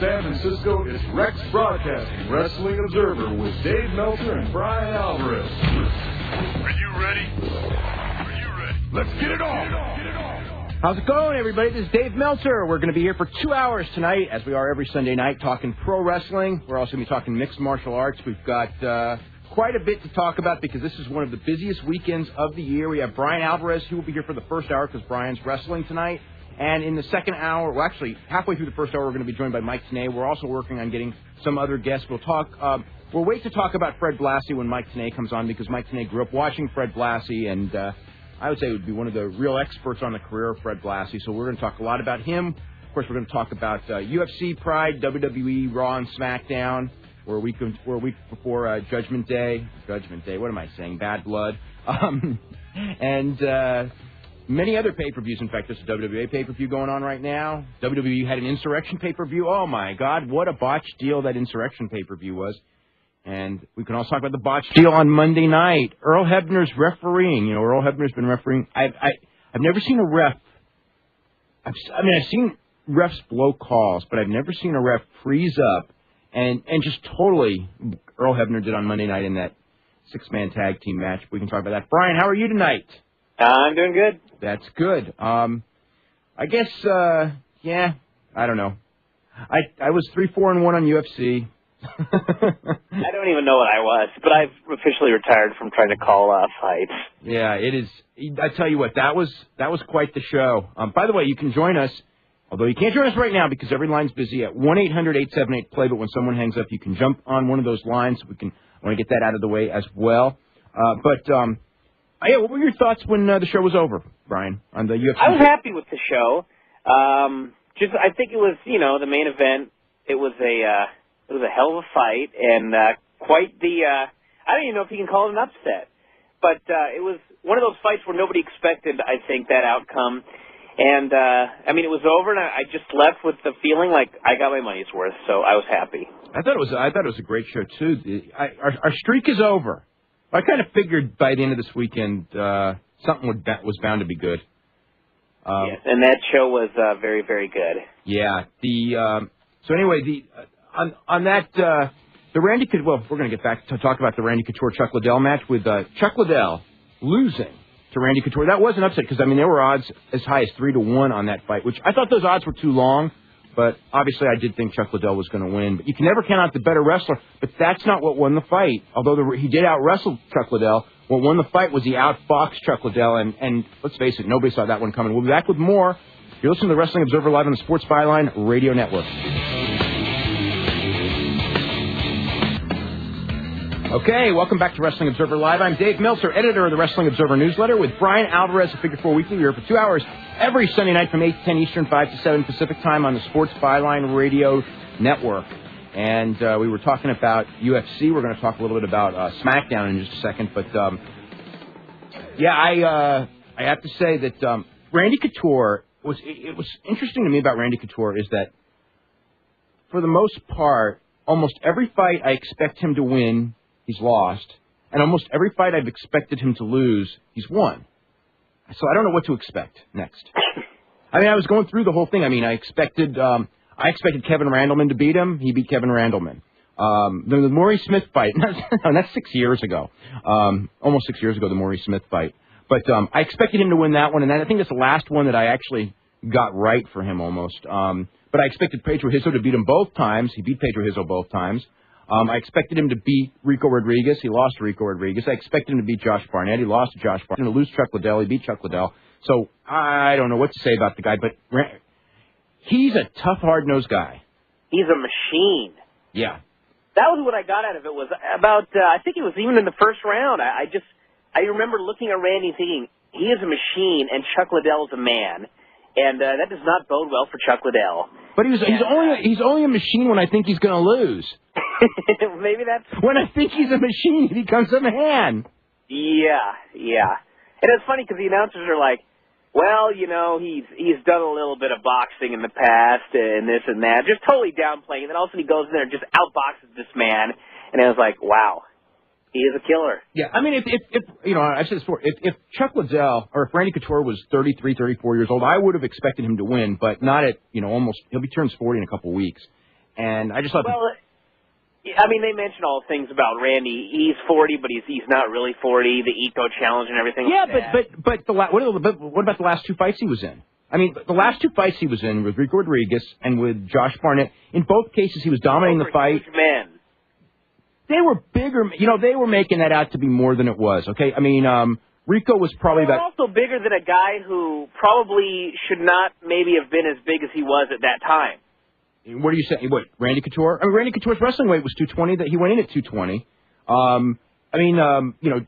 San Francisco, it's Rex Broadcasting Wrestling Observer with Dave Meltzer and Brian Alvarez. Are you ready? Are you ready? Let's get it on! How's it going, everybody? This is Dave Meltzer. We're going to be here for 2 hours tonight, as we are every Sunday night, talking pro wrestling. We're also going to be talking mixed martial arts. We've got quite a bit to talk about because this is one of the busiest weekends of the year. We have Brian Alvarez, who will be here for the first hour because Brian's wrestling tonight. And in the second hour, well, actually, halfway through the first hour, we're going to be joined by Mike Tenay. We're also working on getting some other guests. We'll wait to talk about Fred Blassie when Mike Tenay comes on because Mike Tenay grew up watching Fred Blassie, and I would say he would be one of the real experts on the career of Fred Blassie. So we're going to talk a lot about him. Of course, we're going to talk about UFC Pride, WWE, Raw, and SmackDown. We're a week before Judgment Day. What am I saying? Bad Blood. And many other pay-per-views. In fact, there's a WWE pay-per-view going on right now. WWE had an Insurrection pay-per-view. Oh, my God, what a botched deal that Insurrection pay-per-view was. And we can also talk about the botched deal on Monday night. Earl Hebner's refereeing. You know, Earl Hebner's been refereeing. I've never seen a ref. I've seen refs blow calls, but I've never seen a ref freeze up and just totally Earl Hebner did on Monday night in that six-man tag team match. We can talk about that. Brian, how are you tonight? I'm doing good. That's good. I guess, I don't know. I was 3-4-1 on UFC. I don't even know what I was, but I've officially retired from trying to call fights. Yeah, it is. I tell you what, that was quite the show. By the way, you can join us, although you can't join us right now because every line's busy at 1-800-878-PLAY, but when someone hangs up, you can jump on one of those lines. I want to get that out of the way as well. What were your thoughts when the show was over, Brian, on the UFC? I was happy with the show. I think it was, the main event. It was a hell of a fight and quite the. I don't even know if you can call it an upset, but it was one of those fights where nobody expected, I think, that outcome. And it was over, and I just left with the feeling like I got my money's worth, so I was happy. I thought it was a great show too. Our streak is over. I kind of figured by the end of this weekend something was bound to be good. Yes, and that show was very, very good. Yeah. The Randy Couture. Well, we're going to get back to talk about the Randy Couture Chuck Liddell match with Chuck Liddell losing to Randy Couture. That was an upset because there were odds as high as 3-1 on that fight, which I thought those odds were too long. But obviously, I did think Chuck Liddell was going to win. But you can never count out the better wrestler. But that's not what won the fight. Although he did out-wrestle Chuck Liddell, what won the fight was he out-boxed Chuck Liddell. And let's face it, nobody saw that one coming. We'll be back with more. You're listening to the Wrestling Observer Live on the Sports Byline Radio Network. Okay, welcome back to Wrestling Observer Live. I'm Dave Meltzer, editor of the Wrestling Observer newsletter, with Brian Alvarez of Figure 4 Weekly. We're here for 2 hours every Sunday night from 8 to 10 Eastern, 5 to 7 Pacific time on the Sports Byline Radio Network. And we were talking about UFC. We're going to talk a little bit about SmackDown in just a second. But, I have to say that Randy Couture, it was interesting to me about Randy Couture is that, for the most part, almost every fight I expect him to win, he's lost, and almost every fight I've expected him to lose, he's won. So I don't know what to expect next. I was going through the whole thing. I expected Kevin Randleman to beat him. He beat Kevin Randleman. The Maurice Smith fight, that's 6 years ago. Almost 6 years ago, the Maurice Smith fight. But I expected him to win that one, and I think that's the last one that I actually got right for him almost. But I expected Pedro Rizzo to beat him both times. He beat Pedro Rizzo both times. I expected him to beat Rico Rodriguez. He lost to Rico Rodriguez. I expected him to beat Josh Barnett. He lost to Josh Barnett. To lose Chuck Liddell. He beat Chuck Liddell. So I don't know what to say about the guy, but he's a tough, hard-nosed guy. He's a machine. Yeah. That was what I got out of it, was about, I think it was even in the first round. I remember looking at Randy and thinking, he is a machine and Chuck Liddell is a man. And that does not bode well for Chuck Liddell. But he's only a machine when I think he's going to lose. Maybe that's... When I think he's a machine, he becomes a man. Yeah. And it's funny because the announcers are like, well, he's done a little bit of boxing in the past and this and that, just totally downplaying. And then all of a sudden he goes in there and just outboxes this man. And I was like, wow. He is a killer. Yeah, if I've said this before, if Chuck Liddell or if Randy Couture was 33, 34 years old, I would have expected him to win, but not at, he'll be turns 40 in a couple weeks. And I just thought... Well, I mean, they mentioned all things about Randy. He's 40, but he's not really 40. The Eco Challenge and everything. Yeah, like that. but what about the last two fights he was in? I mean, the last two fights he was in with Rico Rodriguez and with Josh Barnett, in both cases he was dominating the fight. Huge men. They were bigger. They were making that out to be more than it was, okay? I mean, Rico was probably also bigger than a guy who probably should not maybe have been as big as he was at that time. What are you saying? What, Randy Couture? I mean, Randy Couture's wrestling weight was 220. That he went in at 220.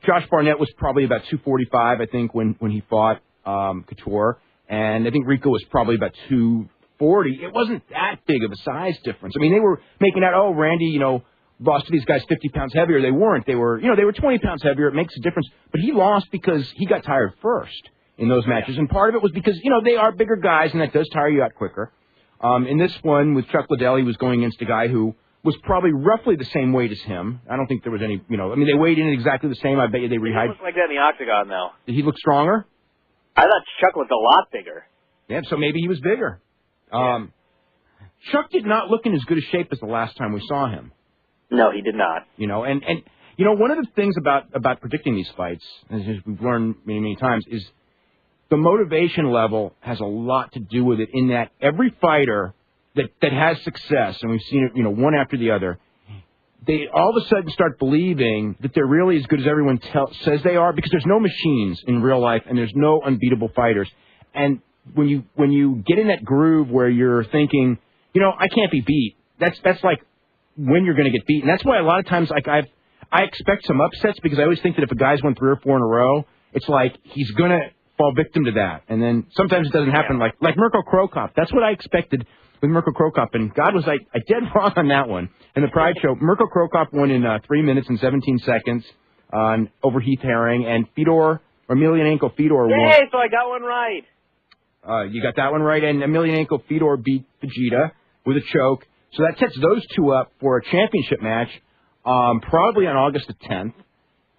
Josh Barnett was probably about 245, I think, when he fought Couture. And I think Rico was probably about 240. It wasn't that big of a size difference. I mean, they were making out, Randy, lost to these guys 50 pounds heavier. They weren't. They were 20 pounds heavier. It makes a difference. But he lost because he got tired first in those matches. And part of it was because, they are bigger guys, and that does tire you out quicker. In this one, with Chuck Liddell, he was going against a guy who was probably roughly the same weight as him. I don't think there was any, they weighed in exactly the same. I bet you they rehydrated. He looked like that in the octagon, though. Did he look stronger? I thought Chuck looked a lot bigger. Yeah, so maybe he was bigger. Yeah. Chuck did not look in as good a shape as the last time we saw him. No, he did not. One of the things about predicting these fights, as we've learned many, many times, is the motivation level has a lot to do with it, in that every fighter that has success, and we've seen it, one after the other, they all of a sudden start believing that they're really as good as everyone says they are, because there's no machines in real life and there's no unbeatable fighters. And when you get in that groove where you're thinking, I can't be beat, that's like when you're going to get beat. And that's why a lot of times, like, I expect some upsets, because I always think that if a guy's won 3 or 4 in a row, it's like he's going to fall victim to that. And then sometimes it doesn't happen, like Mirko Cro Cop. That's what I expected with Mirko Cro Cop, and God was I dead wrong on that one. In the Pride Show, Mirko Cro Cop won in 3 minutes and 17 seconds over Heath Herring, and Emelianenko Fedor won. Yay, so I got one right. You got that one right, and Emelianenko Fedor beat Vegeta with a choke. So that sets those two up for a championship match, probably on August the 10th,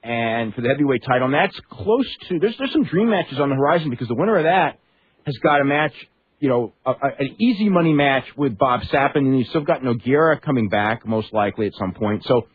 and for the heavyweight title. And that's close to, there's some dream matches on the horizon, because the winner of that has got a match, an easy money match with Bob Sapp, and you've still got Nogueira coming back, most likely at some point. So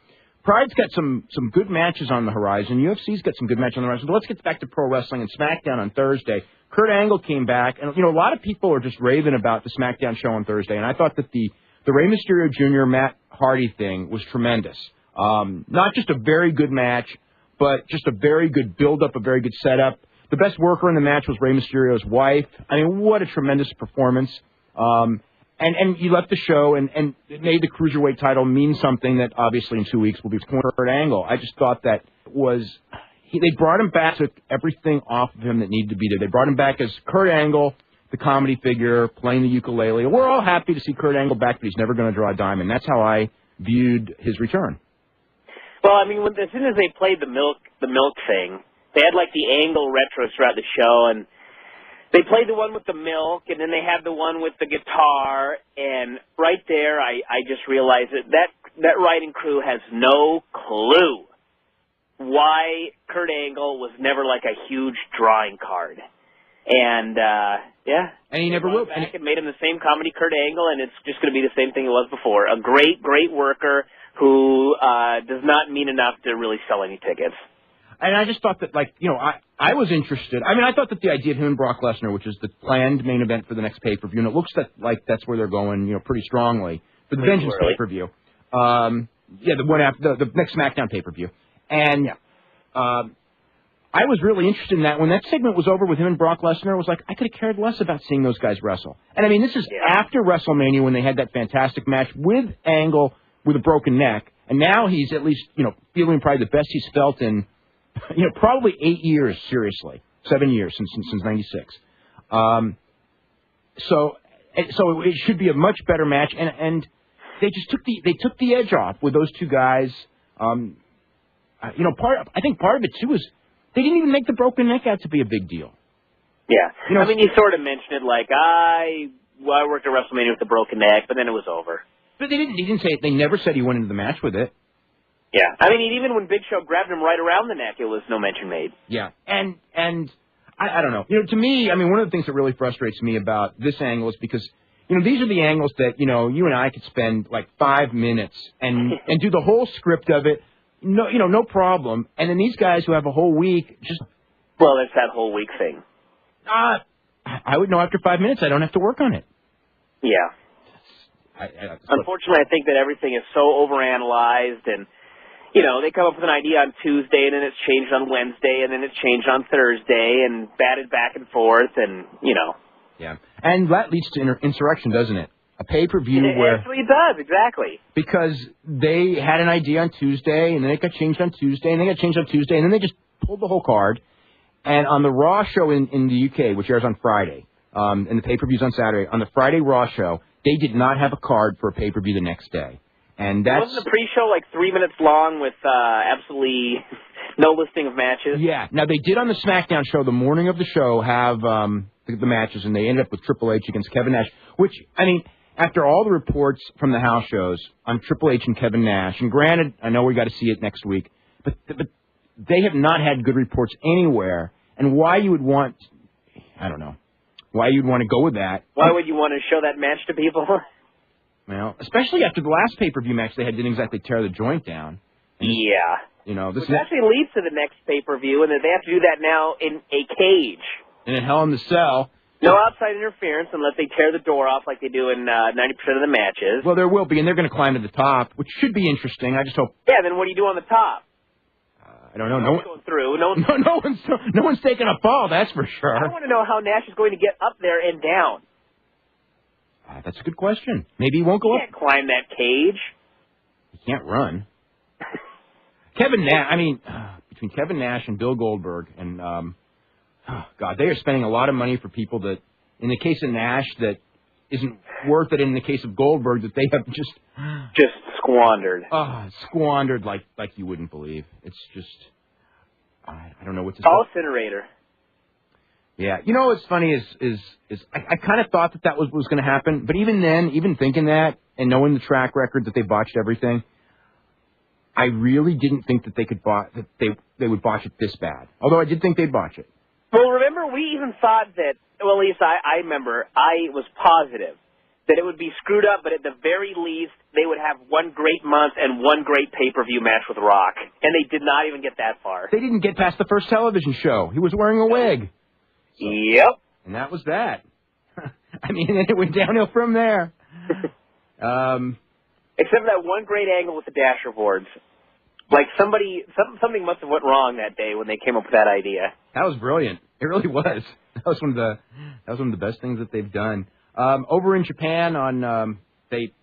Pride's got some good matches on the horizon. UFC's got some good matches on the horizon. But let's get back to pro wrestling and SmackDown on Thursday. Kurt Angle came back, and a lot of people are just raving about the SmackDown show on Thursday, and I thought that the Rey Mysterio Jr. Matt Hardy thing was tremendous. Not just a very good match, but just a very good build-up, a very good setup. The best worker in the match was Rey Mysterio's wife. I mean, what a tremendous performance. And you left the show, and it made the Cruiserweight title mean something that obviously in 2 weeks will be Kurt Angle. I just thought that they brought him back, took everything off of him that needed to be there. They brought him back as Kurt Angle, the comedy figure, playing the ukulele. We're all happy to see Kurt Angle back, but he's never going to draw a diamond. That's how I viewed his return. Well, I mean, as soon as they played the milk thing, they had like the Angle retros throughout the show, and they played the one with the milk, and then they had the one with the guitar, and right there, I just realized that writing crew has no clue why Kurt Angle was never like a huge drawing card. And, and he never will. Back and made him the same comedy Kurt Angle, and it's just going to be the same thing it was before. A great, great worker who does not mean enough to really sell any tickets. And I just thought that, I was interested. I mean, I thought that the idea of him and Brock Lesnar, which is the planned main event for the next pay-per-view, and it looks like that's where they're going, pretty strongly, for the Vengeance pay-per-view. The one after the next SmackDown pay-per-view. And I was really interested in that. When that segment was over with him and Brock Lesnar, it was like, I could have cared less about seeing those guys wrestle. And, I mean, this is after WrestleMania, when they had that fantastic match with Angle with a broken neck. And now he's at least, feeling probably the best he's felt in, probably 8 years, seriously. 7 years since 96. So it should be a much better match. And they just took the edge off with those two guys. I think part of it, too, is they didn't even make the broken neck out to be a big deal. Yeah. I mean, he sort of mentioned it like, I worked at WrestleMania with the broken neck, but then it was over. But he didn't say it. They never said he went into the match with it. Yeah. I mean, even when Big Show grabbed him right around the neck, it was no mention made. Yeah. And I don't know. To me, I mean, one of the things that really frustrates me about this angle is because, these are the angles that, you and I could spend like 5 minutes and do the whole script of it. No problem. And then these guys who have a whole week just... Well, it's that whole week thing. I would know after 5 minutes I don't have to work on it. Yeah. Unfortunately, I think that everything is so overanalyzed, and they come up with an idea on Tuesday, and then it's changed on Wednesday, and then it's changed on Thursday, and batted back and forth, and Yeah, and that leads to insurrection, doesn't it? A pay-per-view where... It actually does, exactly. Because they had an idea on Tuesday, and then it got changed on Tuesday, and then it got changed on Tuesday, and then they just pulled the whole card. And on the Raw show in the UK, which airs on Friday, and the pay-per-view's on Saturday, on the Friday Raw show, they did not have a card for a pay-per-view the next day. And that's... Wasn't the pre-show like 3 minutes long with absolutely no listing of matches? Yeah. Now, they did on the SmackDown show, the morning of the show, have the matches, and they ended up with Triple H against Kevin Nash, which, after all the reports from the house shows on Triple H and Kevin Nash, and granted, I know we got to see it next week, but they have not had good reports anywhere, and why you would want... I don't know. Why you'd want to go with that. Why would you want to show that match to people? Well, especially after the last pay-per-view match they had didn't exactly tear the joint down. And yeah. This Which actually leads to the next pay-per-view, and that they have to do that now in a cage. And in Hell in the Cell. No outside interference unless they tear the door off like they do in 90% of the matches. Well, there will be, and they're going to climb to the top, which should be interesting. I just hope... Yeah, then what do you do on the top? I don't know. No one's going through. No one's taking a fall, that's for sure. I want to know how Nash is going to get up there and down. That's a good question. Maybe he won't go up. He can't climb that cage. He can't run. Kevin Nash, between Kevin Nash and Bill Goldberg, and, God, they are spending a lot of money for people that, in the case of Nash, that isn't worth it in the case of Goldberg, that they have just squandered. Squandered like you wouldn't believe. It's just, I don't know what to say. Call Incinerator. Yeah, what's funny is I kind of thought that was going to happen, but even then, even thinking that and knowing the track record that they botched everything, I really didn't think that they would botch it this bad. Although I did think they'd botch it. Well, remember, we even thought that. Well, at least I remember I was positive that it would be screwed up, but at the very least they would have one great month and one great pay-per-view match with Rock, and they did not even get that far. They didn't get past the first television show. He was wearing a wig. So, yep. And that was that. It went downhill from there. Except for that one great angle with the dasher boards. Like something must have went wrong that day when they came up with that idea. That was brilliant. It really was. That was one of the best things that they've done. Over in Japan on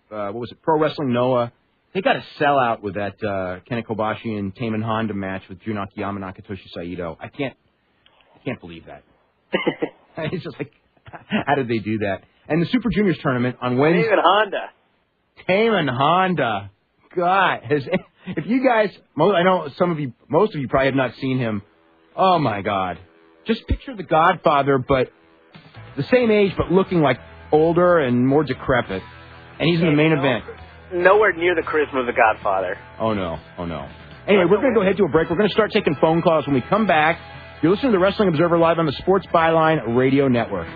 Pro Wrestling Noah, they got a sellout with that Kenta Kobashi and Taman Honda match with Jun Akiyama and Akitoshi Saito. I can't believe that. It's just like, how did they do that? And the Super Juniors tournament on Wednesday. Taman Honda. God, if you guys, I know most of you probably have not seen him. Oh my God. Just picture the Godfather, but the same age, but looking like older and more decrepit. And he's in the main event. Nowhere near the charisma of the Godfather. Oh no. Anyway, we're going to go ahead to a break. We're going to start taking phone calls when we come back. You're listening to the Wrestling Observer Live on the Sports Byline Radio Network.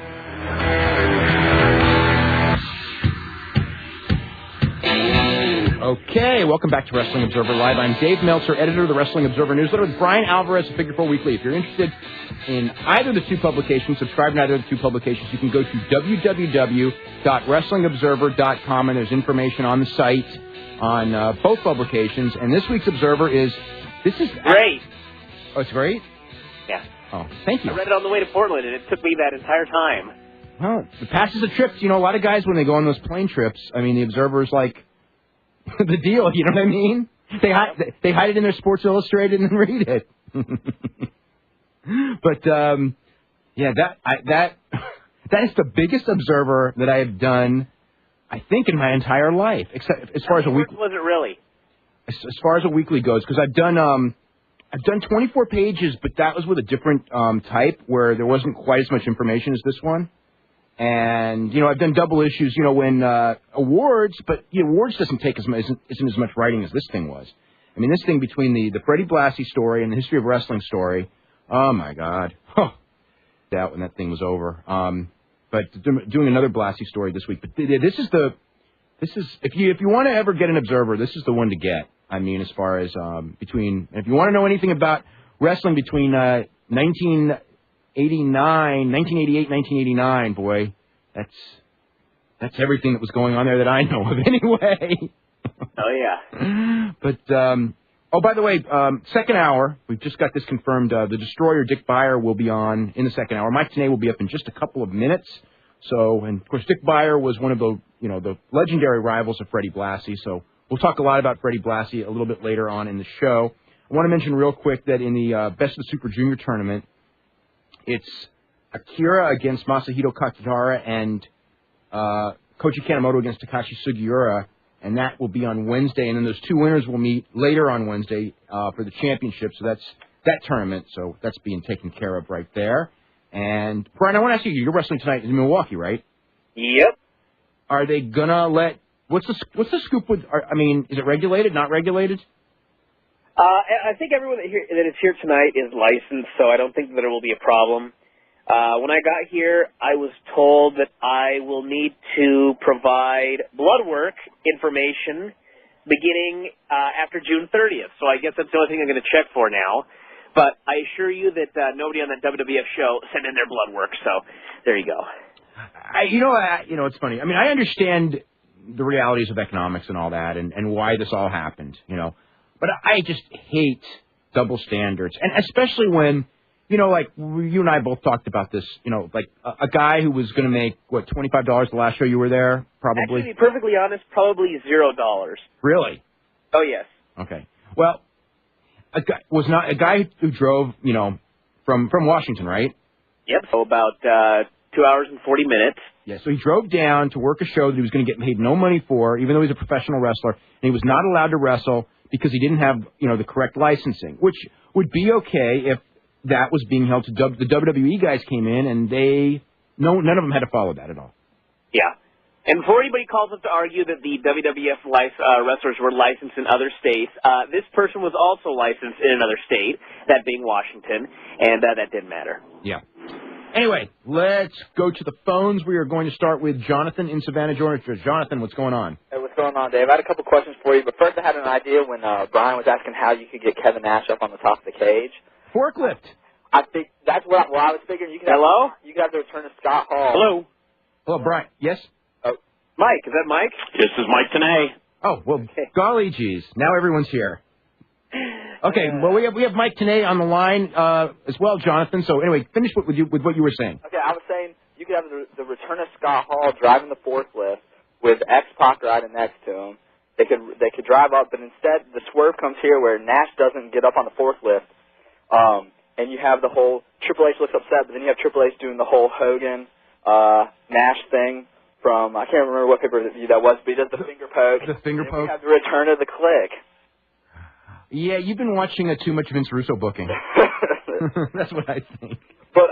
Okay, welcome back to Wrestling Observer Live. I'm Dave Meltzer, editor of the Wrestling Observer Newsletter with Brian Alvarez of Figure 4 Weekly. If you're interested in either of the two publications, subscribe to either of the two publications, you can go to www.wrestlingobserver.com, and there's information on the site on both publications. And this week's Observer is great. Oh, it's great? Yeah. Oh, thank you. I read it on the way to Portland, and it took me that entire time. Well, it passes the trips. A lot of guys, when they go on those plane trips, the Observer's like the deal, you know what I mean? They hide it in their Sports Illustrated and then read it. But that is the biggest Observer that I have done, I think, in my entire life. Except as far as a weekly. Was it really? As far as a weekly goes, because I've done 24 pages, but that was with a different type where there wasn't quite as much information as this one. And, I've done double issues, when awards, but awards isn't as much writing as this thing was. This thing between the Freddie Blassie story and the History of Wrestling story, oh, my God. Doubt when that thing was over. but doing another Blassie story this week. But this is if you want to ever get an Observer, this is the one to get. I mean, as far as if you want to know anything about wrestling between 1988, 1989, boy, that's everything that was going on there that I know of anyway. Oh, yeah. But, by the way, second hour, we've just got this confirmed. The Destroyer, Dick Beyer, will be on in the second hour. Mike Tenay will be up in just a couple of minutes. So, and of course, Dick Beyer was one of the legendary rivals of Freddie Blassie. So we'll talk a lot about Freddie Blassie a little bit later on in the show. I want to mention real quick that in the Best of the Super Junior tournament, it's Akira against Masahito Kakihara and Koji Kanemoto against Takashi Sugiura, and that will be on Wednesday. And then those two winners will meet later on Wednesday for the championship. So that's that tournament. So that's being taken care of right there. And Brian, I want to ask you, you're wrestling tonight in Milwaukee, right? Yep. Are they gonna let? What's the scoop with? I mean, is it regulated? Not regulated? I think everyone that is here tonight is licensed, so I don't think that there will be a problem. When I got here, I was told that I will need to provide blood work information beginning after June 30th. So I guess that's the only thing I'm going to check for now. But I assure you that nobody on that WWF show sent in their blood work. So there you go. It's funny. I mean, I understand the realities of economics and all that, and why this all happened. But I just hate double standards, and especially when. Like you and I both talked about this, like a guy who was going to make, $25 the last show you were there, probably? Actually, to be perfectly honest, probably $0. Really? Oh, yes. Okay. Well, a guy who drove, from Washington, right? Yep. So about 2 hours and 40 minutes. Yeah, so he drove down to work a show that he was going to get paid no money for, even though he's a professional wrestler, and he was not allowed to wrestle because he didn't have, the correct licensing, which would be okay if that was being held to the WWE guys came in, and none of them had to follow that at all. Yeah. And before anybody calls up to argue that the WWF wrestlers were licensed in other states, this person was also licensed in another state, that being Washington, and that didn't matter. Yeah. Anyway, let's go to the phones. We are going to start with Jonathan in Savannah, Georgia. Jonathan, what's going on? Hey, what's going on, Dave? I had a couple questions for you, but first I had an idea when Brian was asking how you could get Kevin Nash up on the top of the cage. Forklift. I think that's what I was figuring. You could Hello? You could have the return of Scott Hall. Hello? Hello, Brian. Yes? Oh. Mike, is that Mike? This is Mike Tenay. Oh, well, golly geez. Now everyone's here. Okay, well, we have Mike Tenay on the line as well, Jonathan. So anyway, finish with what you were saying. Okay, I was saying you could have the return of Scott Hall driving the forklift with X-Pac riding next to him. They could drive up, but instead the swerve comes here where Nash doesn't get up on the forklift. And you have the whole Triple H looks upset, but then you have Triple H doing the whole Hogan Nash thing from I can't remember what pay-per-view that was, but he does the finger poke. The finger poke. You have the return of the Click. Yeah, you've been watching too much Vince Russo booking. That's what I think. But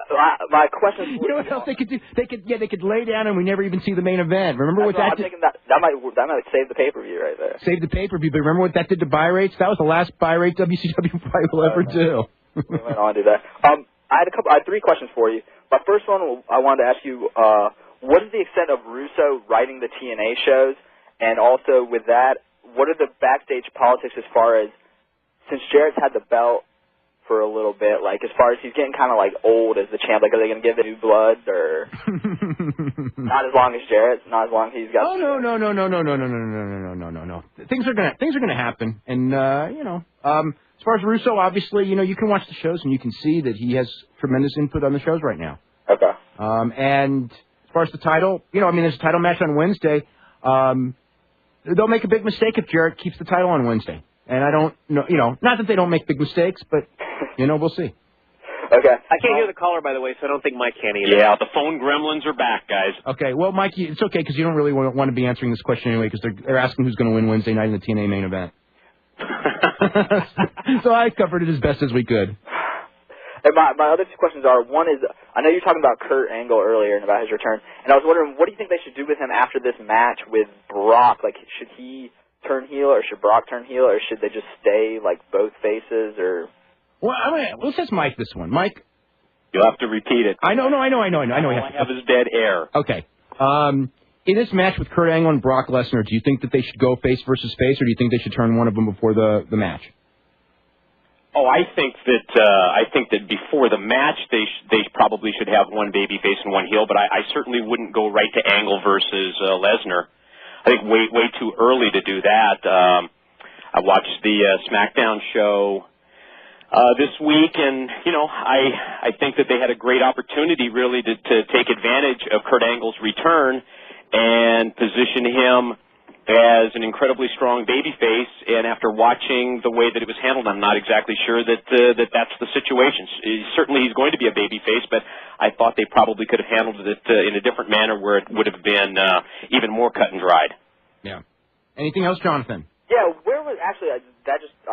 my question is, you know what else they could do? They could lay down and we never even see the main event. Remember what that did? I'm thinking that might save the pay-per-view right there. Save the pay-per-view, but remember what that did to buy rates? That was the last buy rate WCW probably will ever do. We went on to do that. I had three questions for you. My first one, I wanted to ask you, what is the extent of Russo writing the TNA shows? And also with that, what are the backstage politics as far as, since Jarrett's had the belt for a little bit, like as far as he's getting kind of like old as the champ, like are they going to give it new blood or not as long as Jarrett's, not as long as he's got? Oh no. Things are gonna happen, and as far as Russo, obviously, you can watch the shows and you can see that he has tremendous input on the shows right now. Okay. And as far as the title, there's a title match on Wednesday. They'll make a big mistake if Jarrett keeps the title on Wednesday. And I don't know, not that they don't make big mistakes, but, we'll see. Okay. I can't hear the caller, by the way, so I don't think Mike can either. Yeah, the phone gremlins are back, guys. Okay, well, Mike, it's okay because you don't really want to be answering this question anyway because they're asking who's going to win Wednesday night in the TNA main event. So I covered it as best as we could. And my other two questions are, one is, I know you were talking about Kurt Angle earlier and about his return, and I was wondering, what do you think they should do with him after this match with Brock? Like, should he turn heel, or should Brock turn heel, or should they just stay, like, both faces, or... Well, let's ask Mike this one. Mike, You'll have to repeat it. I know. All I have is dead air. Okay. In this match with Kurt Angle and Brock Lesnar, do you think that they should go face versus face, or do you think they should turn one of them before the match? Oh, I think that before the match they probably should have one babyface and one heel, but I certainly wouldn't go right to Angle versus Lesnar. I think way too early to do that. I watched the SmackDown show this week, and I think that they had a great opportunity really to take advantage of Kurt Angle's return and position him as an incredibly strong babyface. And after watching the way that it was handled, I'm not exactly sure that that's the situation. Certainly he's going to be a babyface, but I thought they probably could have handled it in a different manner where it would have been even more cut and dried. Yeah. Anything else, Jonathan? Yeah, where was actually I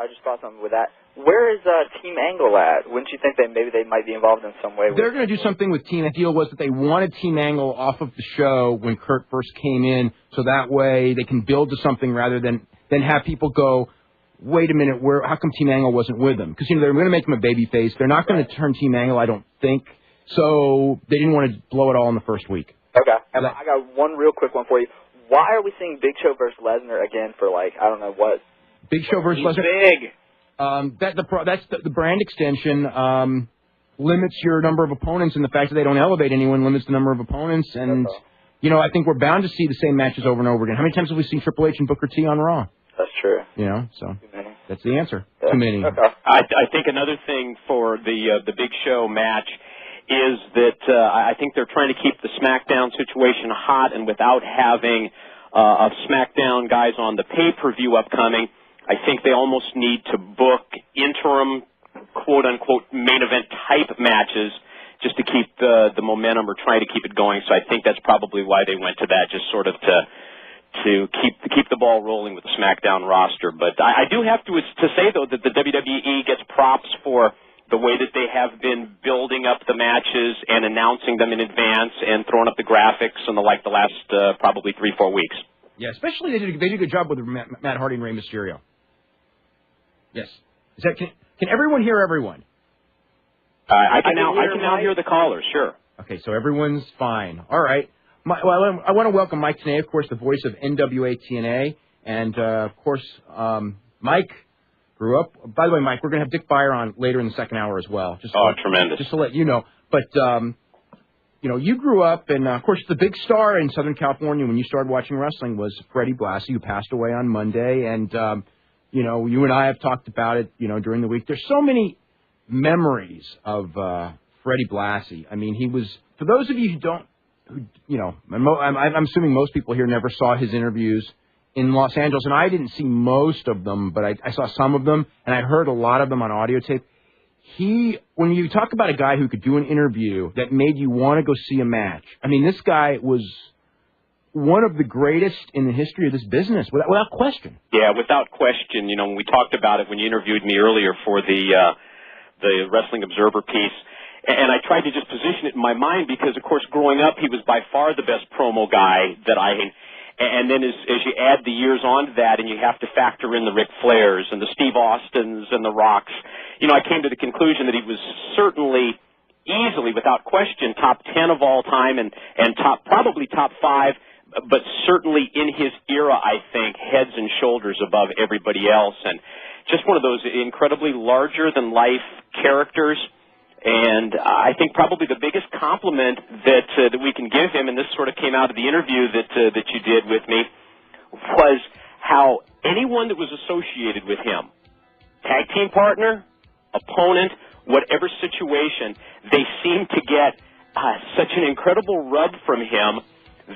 just thought something with that. Where is Team Angle at? Wouldn't you think maybe they might be involved in some way? They're going to do something with Team. The deal was that they wanted Team Angle off of the show when Kurt first came in, so that way they can build to something rather than have people go, wait a minute, how come Team Angle wasn't with them? Because they're going to make him a babyface. They're not going to turn Team Angle, I don't think. So they didn't want to blow it all in the first week. Okay, and I got one real quick one for you. Why are we seeing Big Show versus Lesnar again for I don't know what? Big Show versus Lesnar. Big. That's the brand extension limits your number of opponents, and the fact that they don't elevate anyone limits the number of opponents. And I think we're bound to see the same matches over and over again. How many times have we seen Triple H and Booker T on Raw? That's true. So too many. That's the answer. Yeah. Too many. Okay. I think another thing for the Big Show match is that I think they're trying to keep the SmackDown situation hot, and without having of SmackDown guys on the pay-per-view upcoming, I think they almost need to book interim, quote-unquote, main event type matches just to keep the momentum or try to keep it going. So I think that's probably why they went to that, just sort of to keep the ball rolling with the SmackDown roster. But I do have to say, though, that the WWE gets props for the way that they have been building up the matches and announcing them in advance and throwing up the graphics and the last probably 3-4 weeks. Yeah, especially they did a good job with Matt Hardy and Rey Mysterio. Yes. Can everyone hear everyone? I can now hear the callers, sure. Okay, so everyone's fine. All right. I want to welcome Mike Tenay, of course, the voice of NWA TNA, and, of course, Mike grew up. By the way, Mike, we're going to have Dick Beyer on later in the second hour as well. Tremendous. Just to let you know. But, you grew up, and, of course, the big star in Southern California when you started watching wrestling was Freddie Blassie, who passed away on Monday. And, you and I have talked about it, during the week. There's so many memories of Freddie Blassie. I mean, he was, for those of you who don't, I'm assuming most people here never saw his interviews in Los Angeles, and I didn't see most of them, but I saw some of them, and I heard a lot of them on audio tape. When you talk about a guy who could do an interview that made you want to go see a match, I mean, this guy was one of the greatest in the history of this business, without question. Yeah, without question. When we talked about it when you interviewed me earlier for the Wrestling Observer piece, and I tried to just position it in my mind because, of course, growing up, he was by far the best promo guy that and then as you add the years on to that and you have to factor in the Ric Flairs and the Steve Austins and the Rocks, I came to the conclusion that he was certainly, easily, without question, top 10 of all time and probably top 5, but certainly in his era, I think, heads and shoulders above everybody else. And just one of those incredibly larger-than-life characters. And I think probably the biggest compliment that we can give him, and this sort of came out of the interview that you did with me, was how anyone that was associated with him, tag team partner, opponent, whatever situation, they seemed to get such an incredible rub from him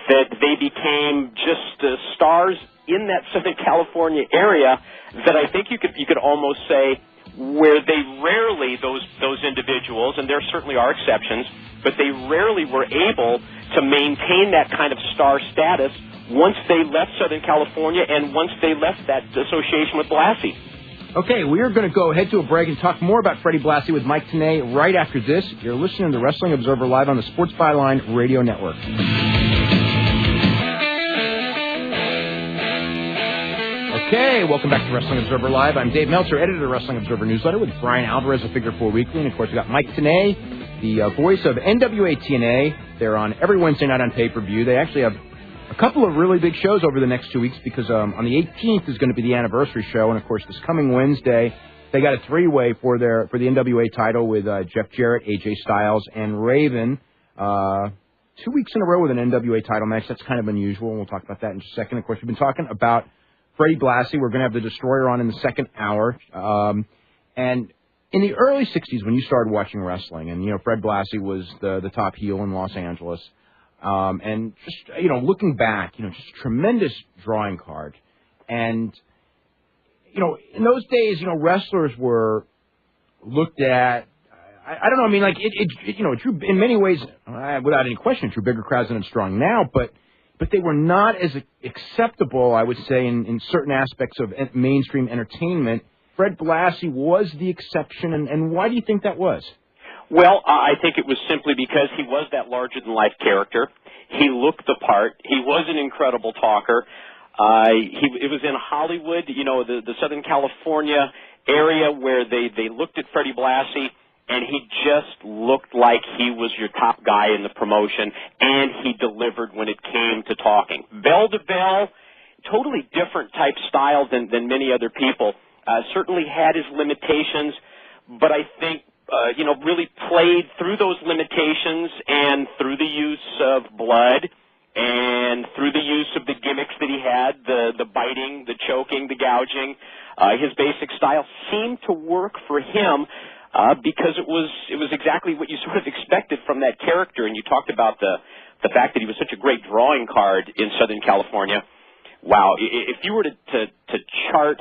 that they became just stars in that Southern California area that I think you could almost say where they rarely, those individuals, and there certainly are exceptions, but they rarely were able to maintain that kind of star status once they left Southern California and once they left that association with Blassie. Okay, we are going to go ahead to a break and talk more about Freddie Blassie with Mike Tenay right after this. You're listening to Wrestling Observer Live on the Sports Byline Radio Network. Okay, welcome back to Wrestling Observer Live. I'm Dave Meltzer, editor of Wrestling Observer Newsletter with Brian Alvarez of Figure 4 Weekly. And, of course, we've got Mike Tenay, the voice of NWA TNA. They're on every Wednesday night on pay-per-view. They actually have a couple of really big shows over the next 2 weeks because on the 18th is going to be the anniversary show, and of course this coming Wednesday they got a three-way for the NWA title with Jeff Jarrett, AJ Styles, and Raven. 2 weeks in a row with an NWA title match. That's kind of unusual, and we'll talk about that in just a second. Of course, we've been talking about Freddie Blassie. We're going to have the Destroyer on in the second hour. And in the early 60s, when you started watching wrestling, and, Fred Blassie was the top heel in Los Angeles, and just, looking back, just a tremendous drawing card. And, in those days, wrestlers were looked at, I don't know, I mean, like, it drew, in many ways, without any question, it drew bigger crowds than it's drawing now, but they were not as acceptable, I would say, in certain aspects of mainstream entertainment. Fred Blassie was the exception, and why do you think that was? Well, I think it was simply because he was that larger-than-life character. He looked the part. He was an incredible talker. It was in Hollywood, the Southern California area where they looked at Freddie Blassie, and he just looked like he was your top guy in the promotion, and he delivered when it came to talking. Bell to bell, totally different type style than many other people. Certainly had his limitations, but I think, really played through those limitations and through the use of blood and through the use of the gimmicks that he had, the biting, the choking, the gouging. His basic style seemed to work for him because it was exactly what you sort of expected from that character. And you talked about the fact that he was such a great drawing card in Southern California. Wow, if you were to chart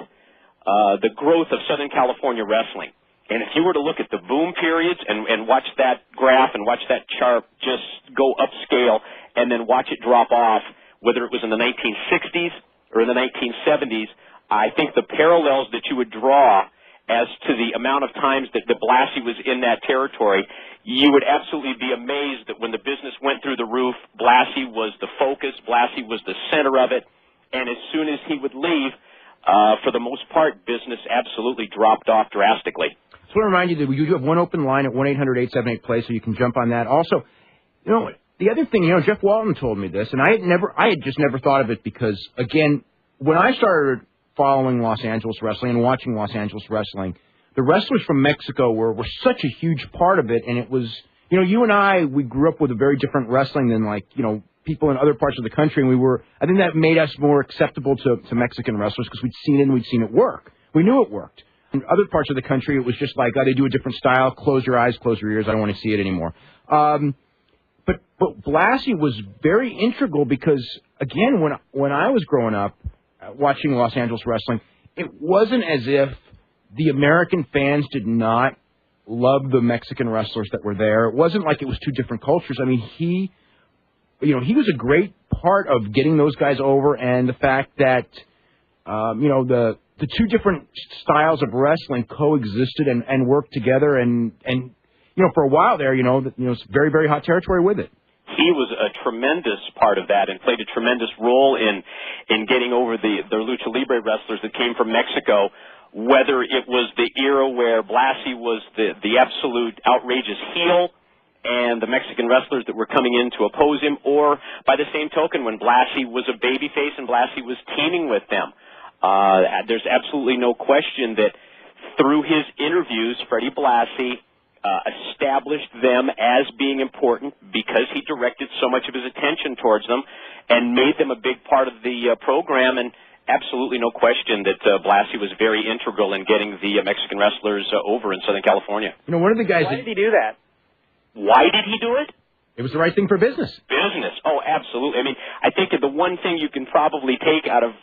the growth of Southern California wrestling, and if you were to look at the boom periods and watch that graph and watch that chart just go upscale and then watch it drop off, whether it was in the 1960s or in the 1970s, I think the parallels that you would draw as to the amount of times that Blassie was in that territory, you would absolutely be amazed that when the business went through the roof, Blassie was the focus, Blassie was the center of it, and as soon as he would leave, for the most part, business absolutely dropped off drastically. I just want to remind you that we do have one open line at 1-800-878-PLAY, so you can jump on that. Also, the other thing, Jeff Walton told me this, and I had just never thought of it because, again, when I started following Los Angeles wrestling and watching Los Angeles wrestling, the wrestlers from Mexico were such a huge part of it, and it was, you and I, we grew up with a very different wrestling than, people in other parts of the country, and I think that made us more acceptable to Mexican wrestlers because we'd seen it and we'd seen it work. We knew it worked. In other parts of the country, it was just like, they do a different style, close your eyes, close your ears, I don't want to see it anymore. But Blassie was very integral because, again, when I was growing up watching Los Angeles wrestling, it wasn't as if the American fans did not love the Mexican wrestlers that were there. It wasn't like it was two different cultures. I mean, he was a great part of getting those guys over, and the fact that, the two different styles of wrestling coexisted and worked together, and for a while there, it's very, very hot territory with it. He was a tremendous part of that and played a tremendous role in getting over the Lucha Libre wrestlers that came from Mexico, whether it was the era where Blassie was the absolute outrageous heel and the Mexican wrestlers that were coming in to oppose him, or by the same token when Blassie was a babyface and Blassie was teaming with them. There's absolutely no question that through his interviews, Freddie Blassie established them as being important because he directed so much of his attention towards them and made them a big part of the program, and absolutely no question that Blassie was very integral in getting the Mexican wrestlers over in Southern California. One of the guys... Why did he do that? Why did he do it? It was the right thing for business. Business. Oh, absolutely. I mean, I think that the one thing you can probably take out of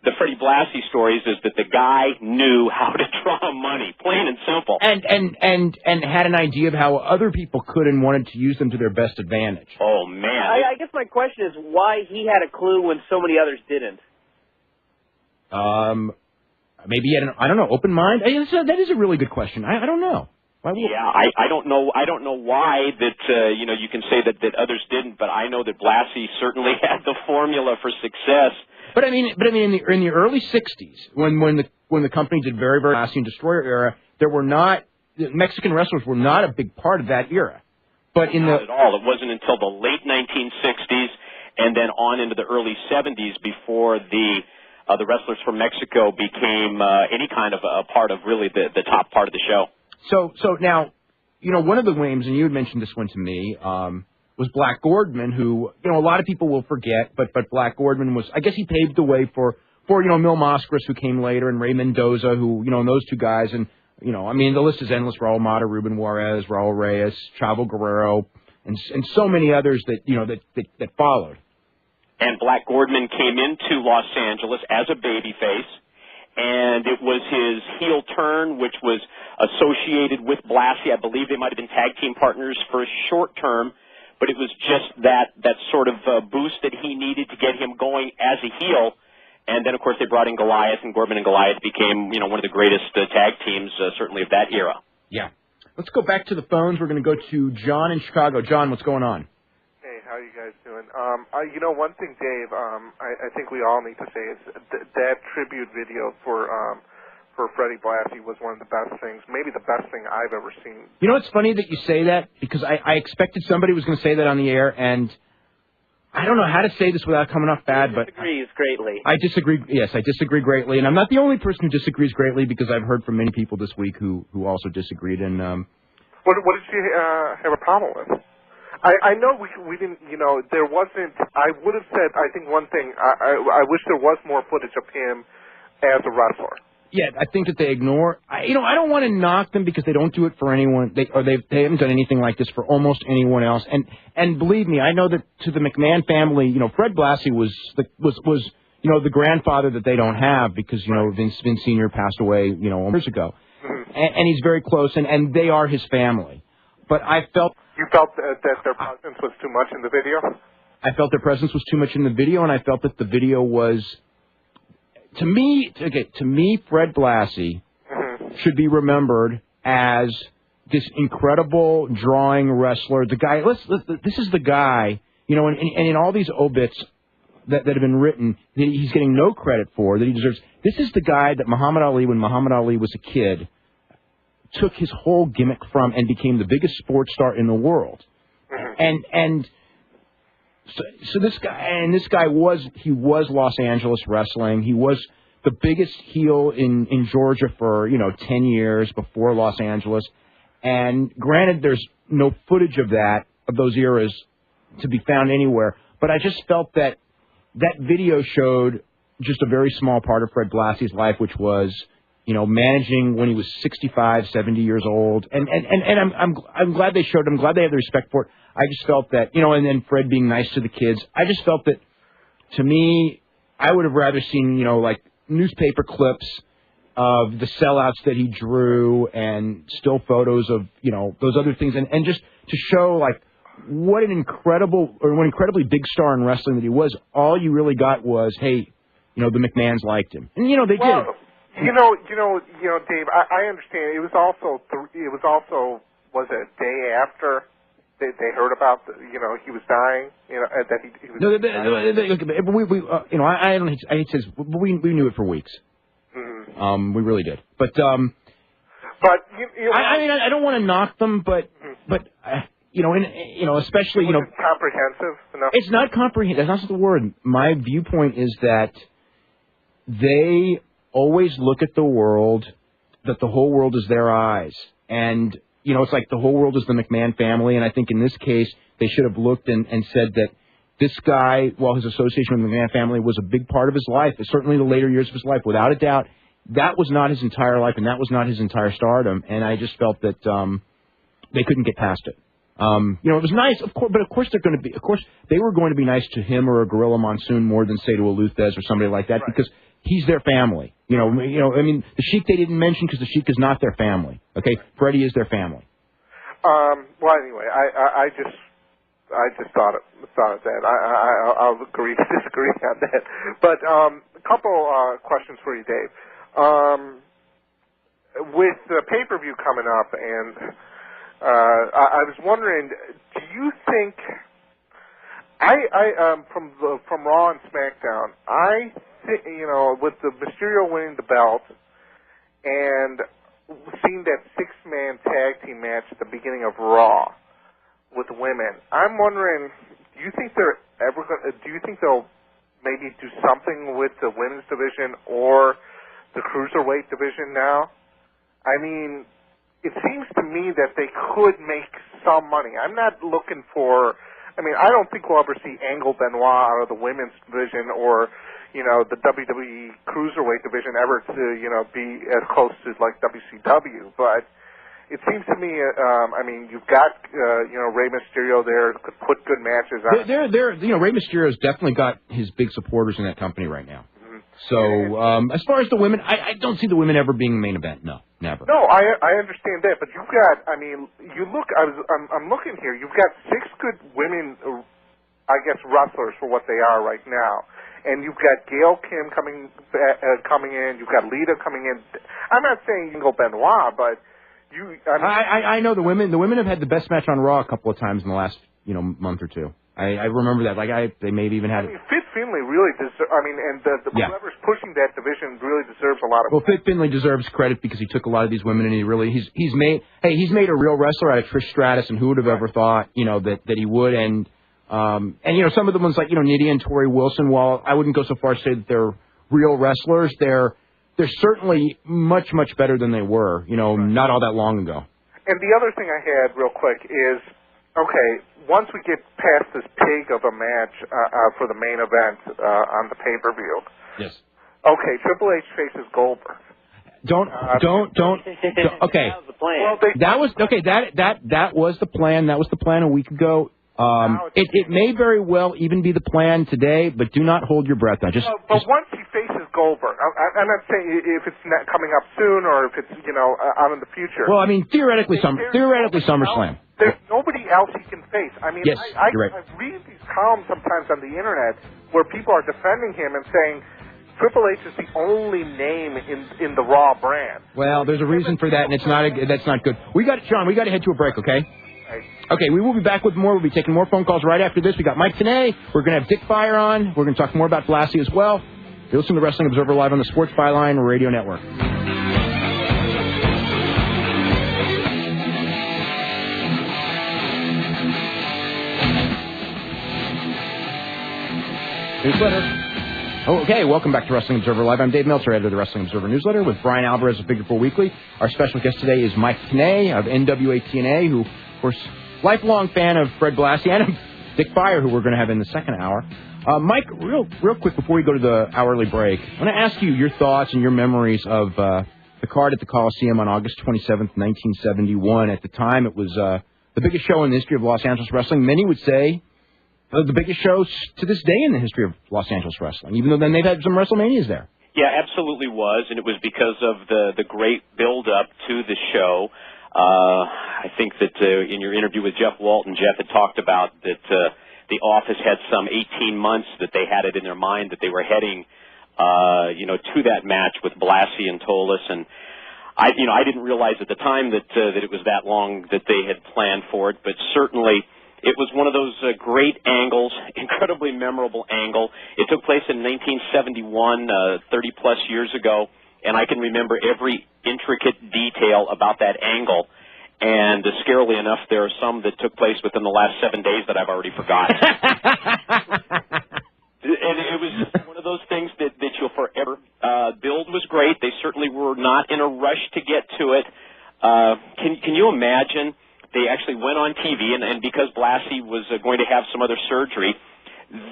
the Freddie Blassie stories is that the guy knew how to draw money, plain and simple. And had an idea of how other people could and wanted to use them to their best advantage. Oh, man. I guess my question is why he had a clue when so many others didn't. Maybe he had I don't know, open mind? That is a really good question. I don't know. I don't know. I don't know why that you can say that others didn't, but I know that Blassie certainly had the formula for success. But I mean, in the early '60s, when the company did very, very Blassie and Destroyer era, there were not Mexican wrestlers were not a big part of that era. But not at all. It wasn't until the late 1960s and then on into the early 70s before the wrestlers from Mexico became any kind of a part of really the top part of the show. So now, one of the names, and you had mentioned this one to me, was Black Gordman, who, a lot of people will forget, but Black Gordman was, I guess he paved the way for Mil Mascaras, who came later, and Ray Mendoza, who, and those two guys, and, the list is endless. Raul Mata, Ruben Juarez, Raul Reyes, Chavo Guerrero, and so many others that followed. And Black Gordman came into Los Angeles as a babyface, and it was his heel turn, which was associated with Blassie. I believe they might have been tag team partners for a short term, but it was just that sort of boost that he needed to get him going as a heel. And then, of course, they brought in Goliath, and Gordman and Goliath became, one of the greatest tag teams, certainly of that era. Yeah. Let's go back to the phones. We're going to go to John in Chicago. John, what's going on? Hey, how are you guys doing? One thing, Dave, I think we all need to say is that tribute video for Freddie Blassie was one of the best things, maybe the best thing I've ever seen. It's funny that you say that, because I expected somebody was going to say that on the air, and I don't know how to say this without coming off bad, but disagrees greatly. I disagree. Yes, I disagree greatly, and I'm not the only person who disagrees greatly, because I've heard from many people this week who also disagreed. And what did you have a problem with? I know we didn't. There wasn't. I would have said. I think one thing. I wish there was more footage of him as a wrestler. Yeah, I think that they ignore. I don't want to knock them because they don't do it for anyone. They haven't done anything like this for almost anyone else. And believe me, I know that to the McMahon family, Fred Blassie was the grandfather that they don't have because Vince Sr. passed away years ago, and he's very close, and they are his family. But I felt you felt that their presence was too much in the video. I felt their presence was too much in the video, and I felt that the video was. To me, Fred Blassie should be remembered as this incredible drawing wrestler. The guy, this is the guy, and in all these obits that have been written, that he's getting no credit for, that he deserves. This is the guy that Muhammad Ali, when Muhammad Ali was a kid, took his whole gimmick from and became the biggest sports star in the world. So this guy was Los Angeles wrestling. He was the biggest heel in Georgia for 10 years before Los Angeles. And granted, there's no footage of those eras to be found anywhere. But I just felt that video showed just a very small part of Fred Blassie's life, which was managing when he was 65, 70 years old. And I'm glad they showed it. I'm glad they had the respect for it. I just felt that, and then Fred being nice to the kids. I just felt that, to me, I would have rather seen, like newspaper clips of the sellouts that he drew and still photos of, those other things. And just to show, like, what an incredibly big star in wrestling that he was. All you really got was, hey, the McMahons liked him. And, they did. Dave, I understand. It was also, was it a day after they heard about, he was dying, that he was dying? I hate to say this, but we knew it for weeks. Mm-hmm. We really did. But I don't want to knock them, but especially, comprehensive enough? It's not comprehensive. That's not the word. My viewpoint is that they always look at the world, that the whole world is their eyes. And, it's like the whole world is the McMahon family. And I think in this case, they should have looked and said that this guy, while his association with the McMahon family was a big part of his life, certainly the later years of his life, without a doubt, that was not his entire life and that was not his entire stardom. And I just felt that they couldn't get past it. It was nice, of course, but of course they were going to be nice to him or a Gorilla Monsoon more than, say, to a Luthez or somebody like that, right, because he's their family. The Sheik they didn't mention because the Sheik is not their family. Okay, Freddie is their family. Well, anyway, I just thought of that. I'll agree to disagree on that. But a couple questions for you, Dave. With the pay-per-view coming up, and I was wondering, do you think from Raw and SmackDown, I think with the Mysterio winning the belt, and seeing that six-man tag team match at the beginning of Raw with women. I'm wondering, do you think they're ever going? Do you think they'll maybe do something with the women's division or the cruiserweight division now? I mean, it seems to me that they could make some money. I'm not looking for. I mean, I don't think we'll ever see Angle Benoit out of the women's division or, the WWE Cruiserweight division ever to, be as close to, like, WCW. But it seems to me, I mean, you've got, Rey Mysterio there, could put good matches on. Rey Mysterio's definitely got his big supporters in that company right now. So, as far as the women, I don't see the women ever being the main event. No, never. No, I understand that, but you've got. I mean, you look. I'm looking here. You've got 6 good women, I guess, wrestlers for what they are right now, and you've got Gail Kim coming in. You've got Lita coming in. I'm not saying you can go Benoit, but you. I know the women. The women have had the best match on Raw a couple of times in the last month or two. I remember that. They maybe even had. I mean, Fit Finlay really deserves. I mean, and whoever's pushing that division really deserves a lot of. Well, Fit Finlay deserves credit because he took a lot of these women and he's made a real wrestler out of Trish Stratus, and who would have ever thought that he would, and some of the ones like Nydia and Tori Wilson. While I wouldn't go so far as to say that they're real wrestlers, they're certainly much better than they were not all that long ago. And the other thing I had real quick is, okay, once we get past this pig of a match for the main event on the pay-per-view. Yes. Okay, Triple H faces Goldberg. Don't. Okay. That was the plan. Well, that was okay. That was the plan. That was the plan a week ago. It may very well even be the plan today, but do not hold your breath. But once he faces Goldberg, I'm not saying if it's not coming up soon or if it's out in the future. Well, I mean theoretically SummerSlam. There's nobody else he can face. I mean, yes, I you're right. read these columns sometimes on the internet where people are defending him and saying Triple H is the only name in the Raw brand. Well, there's a reason for that, and that's not good. We got to head to a break, okay? Right. Okay, we will be back with more. We'll be taking more phone calls right after this. We got Mike Tenay. We're going to have Dick Beyer on. We're going to talk more about Blassie as well. You're listening to Wrestling Observer Live on the Sports Byline Radio Network. Newsletter. Okay, welcome back to Wrestling Observer Live. I'm Dave Meltzer, editor of the Wrestling Observer Newsletter, with Brian Alvarez of Figure 4 Weekly. Our special guest today is Mike Tenay of NWA TNA, who, of course, lifelong fan of Fred Blassie, and of Dick Beyer, who we're going to have in the second hour. Mike, real quick before we go to the hourly break, I want to ask you your thoughts and your memories of the card at the Coliseum on August 27th, 1971. At the time, it was the biggest show in the history of Los Angeles wrestling. Many would say the biggest show to this day in the history of Los Angeles wrestling, even though then they've had some WrestleManias there. Yeah, absolutely was, and it was because of the great build-up to the show. I think that in your interview with Jeff Walton, Jeff had talked about that the office had some 18 months that they had it in their mind that they were heading, to that match with Blassie and Tolis, and I didn't realize at the time that it was that long that they had planned for it, but certainly it was one of those great angles, incredibly memorable angle. It took place in 1971, 30-plus years ago, and I can remember every intricate detail about that angle. And scarily enough, there are some that took place within the last 7 days that I've already forgotten. And it was just one of those things that you'll forever. Build was great. They certainly were not in a rush to get to it. Can you imagine? They actually went on TV, and because Blassie was going to have some other surgery,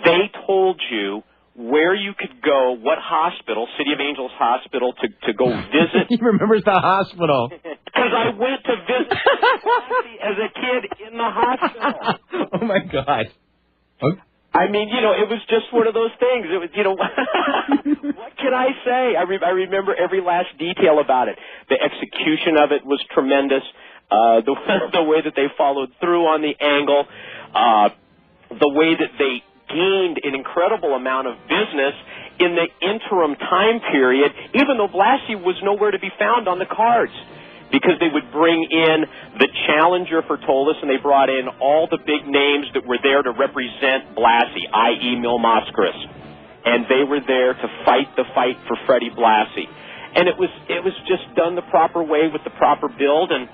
they told you where you could go, what hospital, City of Angels Hospital, to go visit. He remembers the hospital. Because I went to visit Blassie as a kid in the hospital. Oh, my God. Okay. I mean, it was just one of those things. It was, what can I say? I remember every last detail about it. The execution of it was tremendous. The way that they followed through on the angle, the way that they gained an incredible amount of business in the interim time period, even though Blassie was nowhere to be found on the cards, because they would bring in the challenger for Tolis, and they brought in all the big names that were there to represent Blassie, i.e. Mil Mascaras, and they were there to fight the fight for Freddie Blassie. and it was just done the proper way with the proper build, and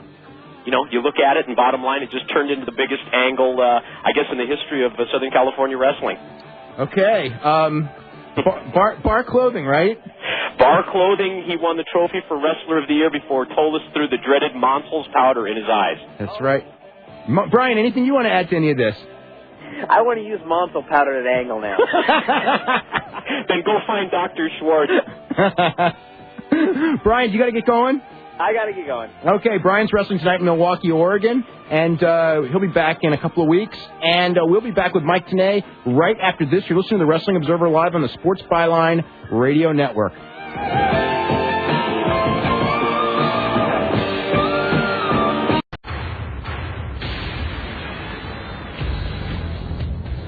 you look at it, and bottom line, it just turned into the biggest angle, I guess, in the history of Southern California wrestling. Okay. Bar Clothing, right? Bar Clothing, he won the trophy for Wrestler of the Year before Tolis threw the dreaded Monsel's powder in his eyes. That's right. Brian, anything you want to add to any of this? I want to use Monsel powder at angle now. Then go find Dr. Schwartz. Brian, you got to get going? I got to get going. Okay, Brian's wrestling tonight in Milwaukee, Oregon, and he'll be back in a couple of weeks. And we'll be back with Mike Tenay right after this. You're listening to the Wrestling Observer Live on the Sports Byline Radio Network.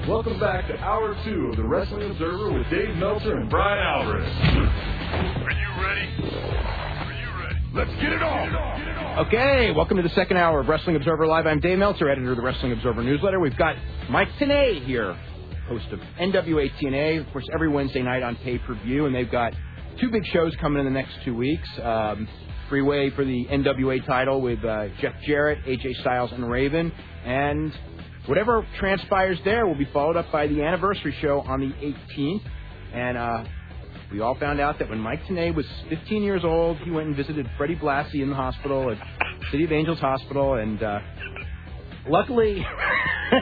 Welcome back to Hour 2 of the Wrestling Observer with Dave Meltzer and Brian Alvarez. Are you ready? Let's get it on. Okay, welcome to the second hour of Wrestling Observer Live. I'm Dave Meltzer, editor of the Wrestling Observer newsletter. We've got Mike Tenay here, host of NWA TNA, of course, every Wednesday night on pay-per-view, and they've got two big shows coming in the next 2 weeks. Freeway for the NWA title with Jeff Jarrett, AJ Styles, and Raven, and whatever transpires there will be followed up by the anniversary show on the 18th, and we all found out that when Mike Tenay was 15 years old, he went and visited Freddie Blassie in the hospital at City of Angels Hospital, and luckily,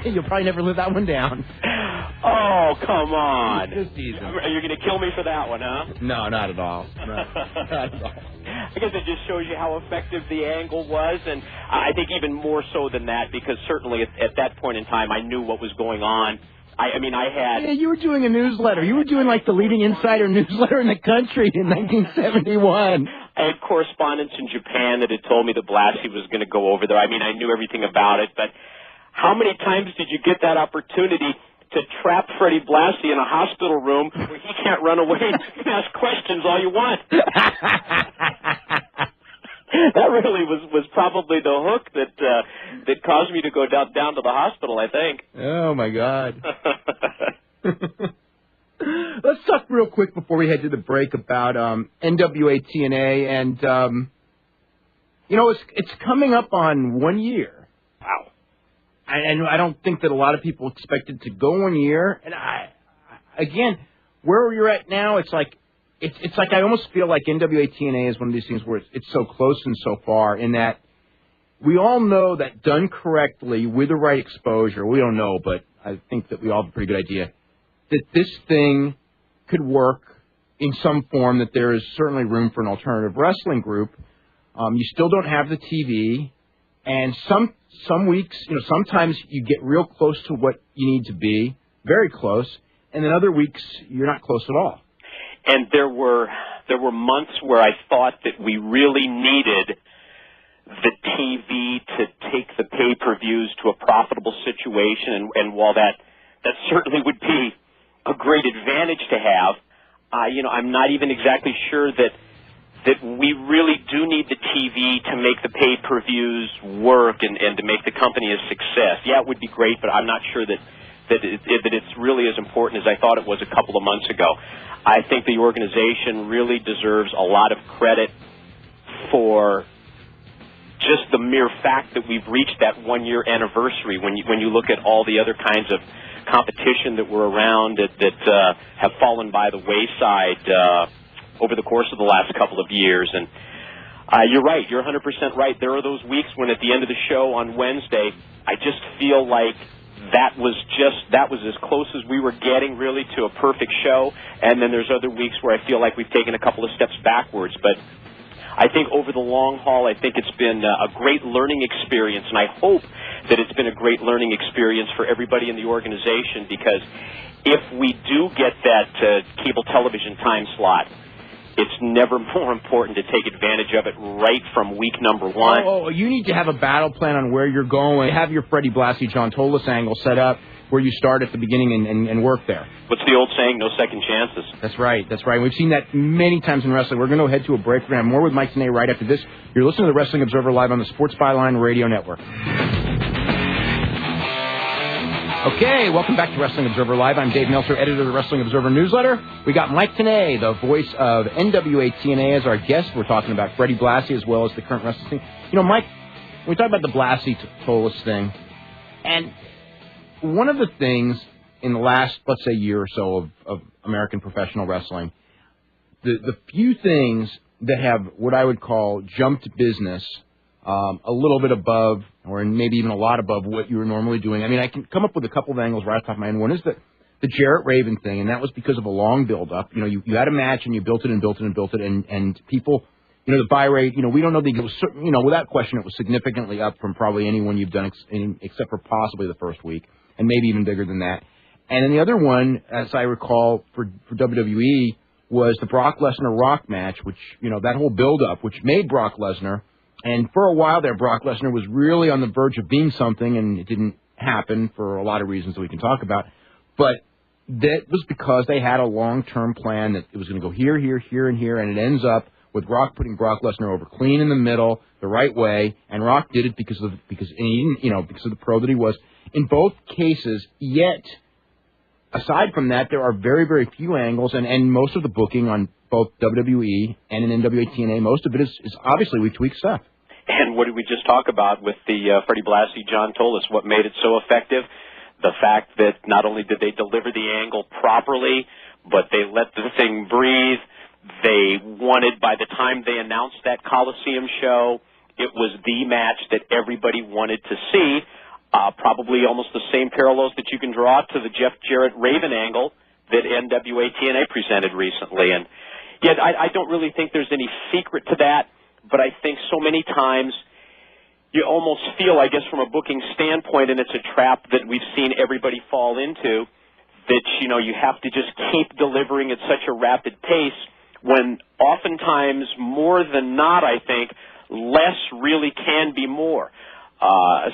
you'll probably never live that one down. Oh, come on. Just teasing. Are you going to kill me for that one, huh? No, not at all. No, not at all. I guess it just shows you how effective the angle was, and I think even more so than that, because certainly at that point in time, I knew what was going on. I mean, I had... Yeah, you were doing a newsletter. You were doing, like, the leading insider newsletter in the country in 1971. I had correspondents in Japan that had told me that Blassie was going to go over there. I mean, I knew everything about it, but how many times did you get that opportunity to trap Freddie Blassie in a hospital room where he can't run away and ask questions all you want? That really was probably the hook that caused me to go down to the hospital, I think. Oh, my God. Let's talk real quick before we head to the break about NWA TNA. And, it's coming up on 1 year. Wow. I don't think that a lot of people expected to go 1 year. And, again, where you're at now, it's like I almost feel like NWA TNA is one of these things where it's so close and so far, in that we all know that done correctly with the right exposure, we don't know, but I think that we all have a pretty good idea, that this thing could work in some form, that there is certainly room for an alternative wrestling group. You still don't have the TV, and some weeks, sometimes you get real close to what you need to be, very close, and then other weeks you're not close at all. And there were months where I thought that we really needed the TV to take the pay-per-views to a profitable situation, and while that certainly would be a great advantage to have, I'm not even exactly sure that we really do need the TV to make the pay-per-views work and to make the company a success. Yeah, it would be great, but I'm not sure that it's really as important as I thought it was a couple of months ago. I think the organization really deserves a lot of credit for just the mere fact that we've reached that 1 year anniversary. When you look at all the other kinds of competition that were around that have fallen by the wayside over the course of the last couple of years, and you're right. You're 100% right. There are those weeks when at the end of the show on Wednesday, I just feel like that was as close as we were getting really to a perfect show, and then there's other weeks where I feel like we've taken a couple of steps backwards. But I think over the long haul, I think it's been a great learning experience, and I hope that it's been a great learning experience for everybody in the organization, because if we do get that cable television time slot, it's never more important to take advantage of it right from week number one. Oh, you need to have a battle plan on where you're going. Have your Freddie Blassie, John Tolis angle set up where you start at the beginning and work there. What's the old saying? No second chances. That's right. That's right. We've seen that many times in wrestling. We're going to head to a break. We're going to have more with Mike Tenay right after this. You're listening to the Wrestling Observer Live on the Sports Byline Radio Network. Okay, welcome back to Wrestling Observer Live. I'm Dave Meltzer, editor of the Wrestling Observer newsletter. We got Mike Tenay, the voice of NWA TNA, as our guest. We're talking about Freddie Blassie as well as the current wrestling scene. You know, Mike, we talked about the Blassie-Tolis thing, and one of the things in the last, let's say, year or so of American professional wrestling, the few things that have what I would call jumped business a little bit above, or maybe even a lot above what you were normally doing. I mean, I can come up with a couple of angles right off the top of my head. One is the Jarrett Raven thing, and that was because of a long build-up. You know, you had a match, and you built it and built it and built it, and people, you know, the buy rate, you know, we don't know the, you know, without question, it was significantly up from probably anyone you've done except for possibly the first week, and maybe even bigger than that. And then the other one, as I recall, for WWE, was the Brock Lesnar-Rock match, which, you know, that whole build-up, which made Brock Lesnar. And for a while there, Brock Lesnar was really on the verge of being something, and it didn't happen for a lot of reasons that we can talk about. But that was because they had a long-term plan that it was going to go here, here, here, and here, and it ends up with Rock putting Brock Lesnar over clean in the middle, the right way, and Rock did it because of the pro that he was. In both cases, yet, aside from that, there are very, very few angles, and most of the booking on both WWE and in NWA TNA, most of it is obviously week-to-week stuff. And what did we just talk about with the Freddie Blassie, John Tolis? What made it so effective? The fact that not only did they deliver the angle properly, but they let the thing breathe. They wanted, by the time they announced that Coliseum show, it was the match that everybody wanted to see. Probably almost the same parallels that you can draw to the Jeff Jarrett Raven angle that NWA TNA presented recently. And yet I don't really think there's any secret to that. But I think so many times you almost feel, I guess, from a booking standpoint, and it's a trap that we've seen everybody fall into, that, you know, you have to just keep delivering at such a rapid pace when oftentimes, more than not, I think, less really can be more,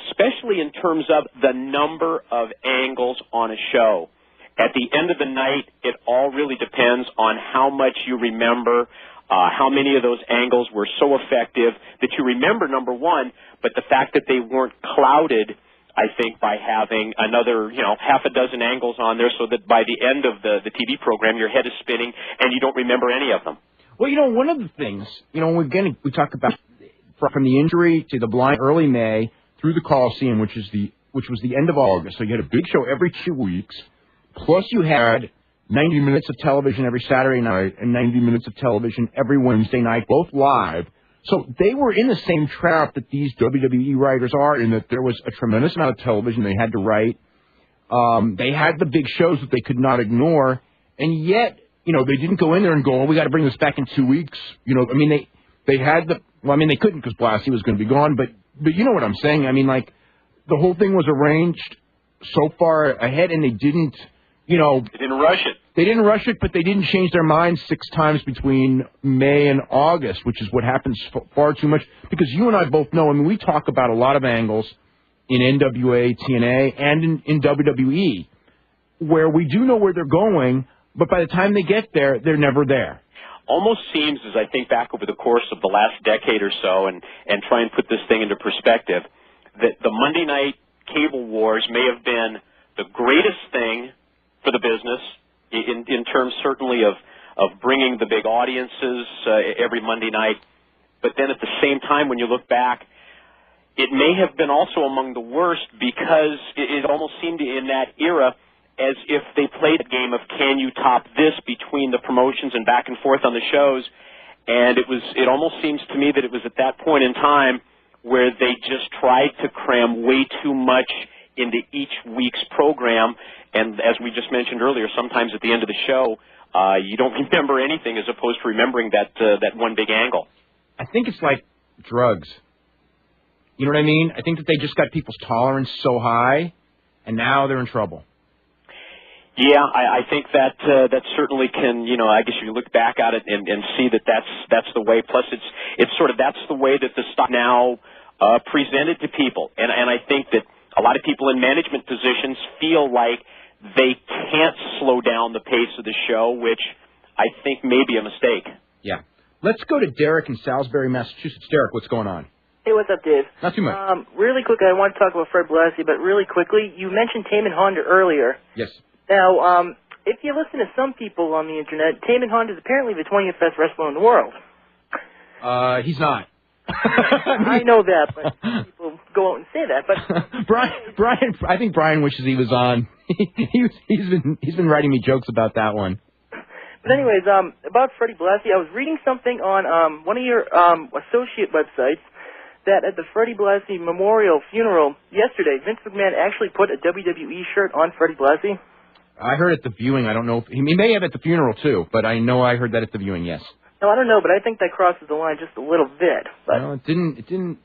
especially in terms of the number of angles on a show. At the end of the night, it all really depends on how much you remember, how many of those angles were so effective that you remember, number one, but the fact that they weren't clouded, I think, by having another, you know, half a dozen angles on there so that by the end of the TV program, your head is spinning and you don't remember any of them. Well, you know, one of the things, you know, we talk about from the injury to the blind early May through the Coliseum, which was the end of August. So you had a big show every 2 weeks, plus you had 90 minutes of television every Saturday night and 90 minutes of television every Wednesday night, both live. So they were in the same trap that these WWE writers are, in that there was a tremendous amount of television they had to write. They had the big shows that they could not ignore, and yet, you know, they didn't go in there and go, oh, we got to bring this back in 2 weeks. You know, I mean, they had they couldn't because Blassie was going to be gone, but you know what I'm saying. I mean, like, the whole thing was arranged so far ahead, and they didn't, you know. They didn't rush it. They didn't rush it, but they didn't change their minds 6 times between May and August, which is what happens far too much. Because you and I both know, I mean, we talk about a lot of angles in NWA, TNA, and in WWE, where we do know where they're going, but by the time they get there, they're never there. Almost seems, as I think back over the course of the last decade or so and try and put this thing into perspective, that the Monday night cable wars may have been the greatest thing for the business, in terms certainly of bringing the big audiences every Monday night. But then at the same time, when you look back, it may have been also among the worst because it almost seemed in that era as if they played a game of can you top this between the promotions and back and forth on the shows. And it almost seems to me that it was at that point in time where they just tried to cram way too much into each week's program. And as we just mentioned earlier, sometimes at the end of the show, you don't remember anything as opposed to remembering that one big angle. I think it's like drugs. You know what I mean? I think that they just got people's tolerance so high, and now they're in trouble. Yeah, I think that certainly can, you know, I guess you look back at it and see that that's the way. Plus, it's sort of that's the way that the stock now presented to people, and I think that a lot of people in management positions feel like they can't slow down the pace of the show, which I think may be a mistake. Yeah. Let's go to Derek in Salisbury, Massachusetts. Derek, what's going on? Hey, what's up, Dave? Not too much. Really quickly, I want to talk about Fred Blassie, but really quickly, you mentioned Taman Honda earlier. Yes. Now, if you listen to some people on the Internet, Taman Honda is apparently the 20th best wrestler in the world. He's not. I know that, but people go out and say that. But Brian, I think Brian wishes he was on. He's been writing me jokes about that one. But anyways, about Freddie Blassie, I was reading something on one of your associate websites that at the Freddie Blassie Memorial Funeral yesterday, Vince McMahon actually put a WWE shirt on Freddie Blassie. I heard at the viewing. I don't know if he may have at the funeral too, but I know I heard that at the viewing. Yes. No, I don't know, but I think that crosses the line just a little bit. But no, it didn't.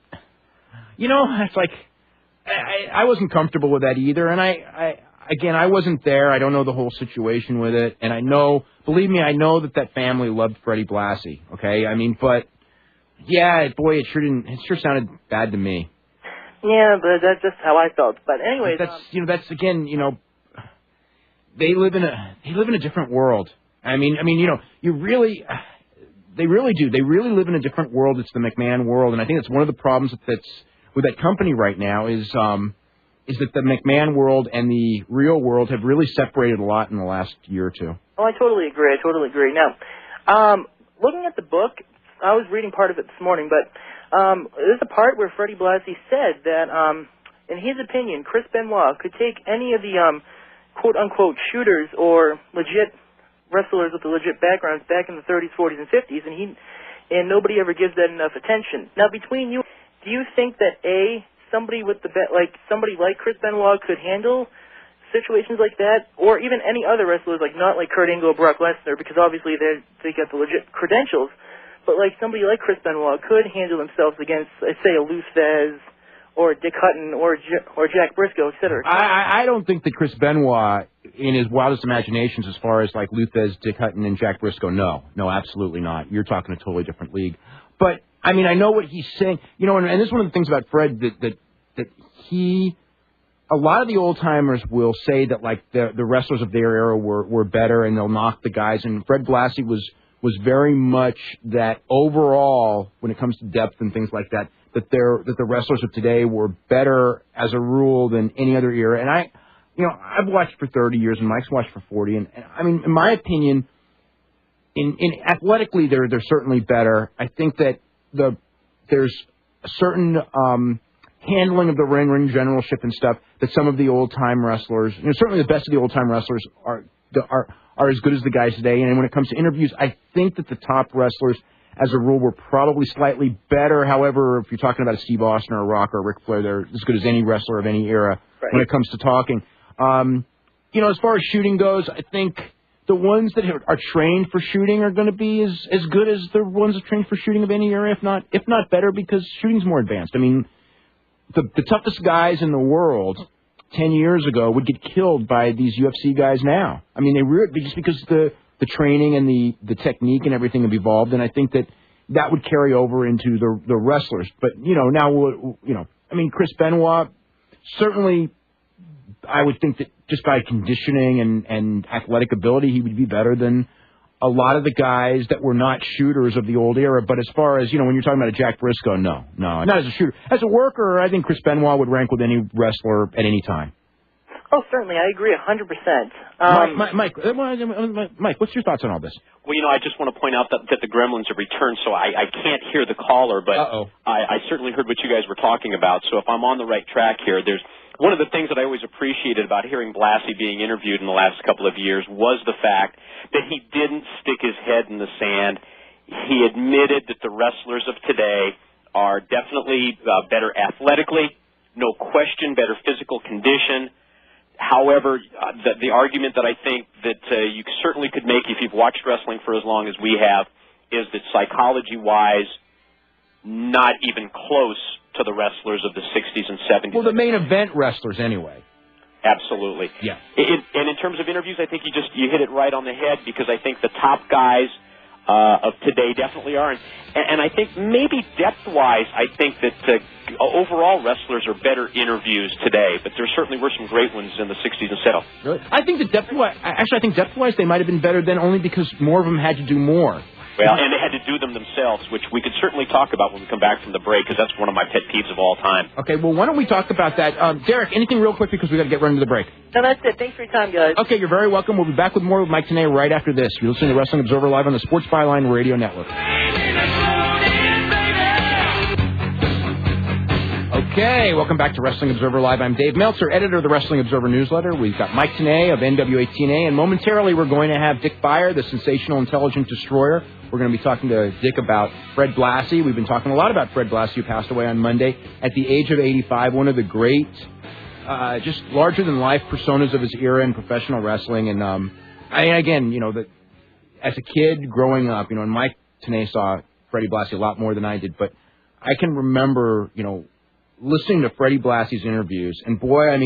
You know, it's like I wasn't comfortable with that either, and I wasn't there. I don't know the whole situation with it, and I know, believe me, I know that family loved Freddie Blassie. Okay, I mean, but yeah, boy, it sure sounded bad to me. Yeah, but that's just how I felt. But anyways, that's again, they live in a different world. I mean, they really do. They really live in a different world. It's the McMahon world, and I think that's one of the problems that's with that company right now is that the McMahon world and the real world have really separated a lot in the last year or two. Oh, I totally agree. Now, looking at the book, I was reading part of it this morning, but there's a part where Freddie Blassie said that, in his opinion, Chris Benoit could take any of the quote-unquote shooters or legit wrestlers with the legit backgrounds back in the 30s, 40s, and 50s, and nobody ever gives that enough attention. Now, between you, do you think that somebody like Chris Benoit could handle situations like that, or even any other wrestlers, not like Kurt Angle or Brock Lesnar, because obviously they got the legit credentials, but like somebody like Chris Benoit could handle themselves against, say, a Lou Thesz or Dick Hutton or Jack Briscoe, et cetera. I don't think that Chris Benoit, in his wildest imaginations, as far as like Lou Thesz, Dick Hutton, and Jack Briscoe, no, absolutely not. You're talking a totally different league. But I mean, I know what he's saying. And this is one of the things about Fred that he. A lot of the old timers will say that like the wrestlers of their era were better, and they'll knock the guys. And Fred Blassie was very much that overall, when it comes to depth and things like that, that the wrestlers of today were better as a rule than any other era. And I've watched for 30 years, and Mike's watched for 40. And I mean, in my opinion, in athletically, they're certainly better. I think that there's a certain handling of the ring generalship and stuff that some of the old time wrestlers, certainly the best of the old time wrestlers are as good as the guys today. And when it comes to interviews, I think that the top wrestlers, as a rule, were probably slightly better. However, if you're talking about a Steve Austin or a Rock or a Ric Flair, they're as good as any wrestler of any era when it comes to talking. As far as shooting goes, I think the ones that are trained for shooting are going to be as good as the ones that are trained for shooting of any era, if not better, because shooting's more advanced. I mean, the toughest guys in the world 10 years ago would get killed by these UFC guys now. I mean, just because the training and the technique and everything have evolved, and I think that would carry over into the wrestlers. But, Chris Benoit, certainly I would think that just by conditioning and athletic ability, he would be better than a lot of the guys that were not shooters of the old era. But as far as, when you're talking about a Jack Briscoe, no, not as a shooter. As a worker, I think Chris Benoit would rank with any wrestler at any time. Oh, certainly. I agree 100%. Mike, what's your thoughts on all this? Well, I just want to point out that the Gremlins have returned, so I can't hear the caller, but I certainly heard what you guys were talking about. So if I'm on the right track here, there's one of the things that I always appreciated about hearing Blassie being interviewed in the last couple of years was the fact that he didn't stick his head in the sand. He admitted that the wrestlers of today are definitely better athletically, no question, better physical condition. However, the argument that I think that you certainly could make if you've watched wrestling for as long as we have is that psychology-wise, not even close to the wrestlers of the 60s and 70s. Well, the main event wrestlers anyway. Absolutely. Yeah. And in terms of interviews, I think you hit it right on the head, because I think the top guys of today definitely are. And I think maybe depth-wise, I think that overall wrestlers are better interviews today, but there certainly were some great ones in the 60s and 70s. Really? I think that depth-wise, they might have been better then only because more of them had to do more. Well, and they had to do them themselves, which we could certainly talk about when we come back from the break, because that's one of my pet peeves of all time. Okay, well, why don't we talk about that? Derek, anything real quick, because we've got to get running to the break. No, that's it. Thanks for your time, guys. Okay, you're very welcome. We'll be back with more with Mike Tenay right after this. You're listening to Wrestling Observer Live on the Sports Byline Radio Network. Okay, welcome back to Wrestling Observer Live. I'm Dave Meltzer, editor of the Wrestling Observer newsletter. We've got Mike Tenay of NWA TNA, and momentarily we're going to have Dick Beyer, the sensational intelligent destroyer. We're going to be talking to Dick about Fred Blassie. We've been talking a lot about Fred Blassie, who passed away on Monday at the age of 85, one of the great, just larger-than-life personas of his era in professional wrestling. And, again, that as a kid growing up, and Mike Tenay saw Freddie Blassie a lot more than I did, but I can remember, listening to Freddie Blassie's interviews, and boy, I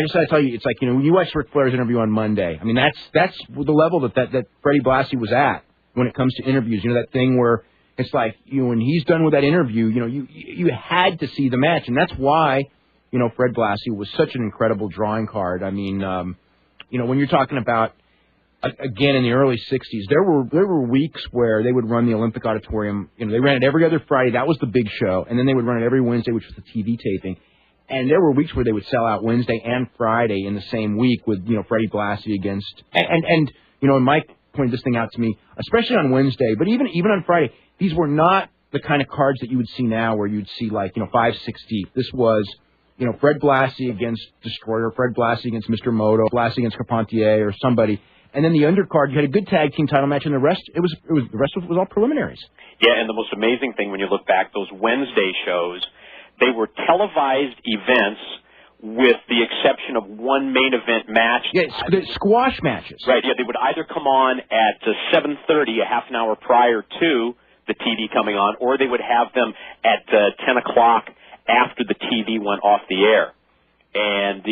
just got to tell you, it's like, when you watch Ric Flair's interview on Monday, that's the level that Freddie Blassie was at when it comes to interviews. That thing where it's like, when he's done with that interview, you had to see the match, and that's why, Fred Blassie was such an incredible drawing card. When you're talking about, again, in the early 60s, there were weeks where they would run the Olympic Auditorium. They ran it every other Friday. That was the big show. And then they would run it every Wednesday, which was the TV taping. And there were weeks where they would sell out Wednesday and Friday in the same week with, Freddie Blassie against... And Mike pointed this thing out to me, especially on Wednesday, but even on Friday, these were not the kind of cards that you would see now where you'd see, 5, 6 deep. This was... Fred Blassie against Destroyer, Fred Blassie against Mr. Moto, Blassie against Carpentier or somebody... And then the undercard, you had a good tag team title match, and the rest was all preliminaries. Yeah, and the most amazing thing when you look back, those Wednesday shows, they were televised events with the exception of one main event match. Yeah, the squash matches. Right, yeah, they would either come on at 7:30, a half an hour prior to the TV coming on, or they would have them at 10 o'clock after the TV went off the air. And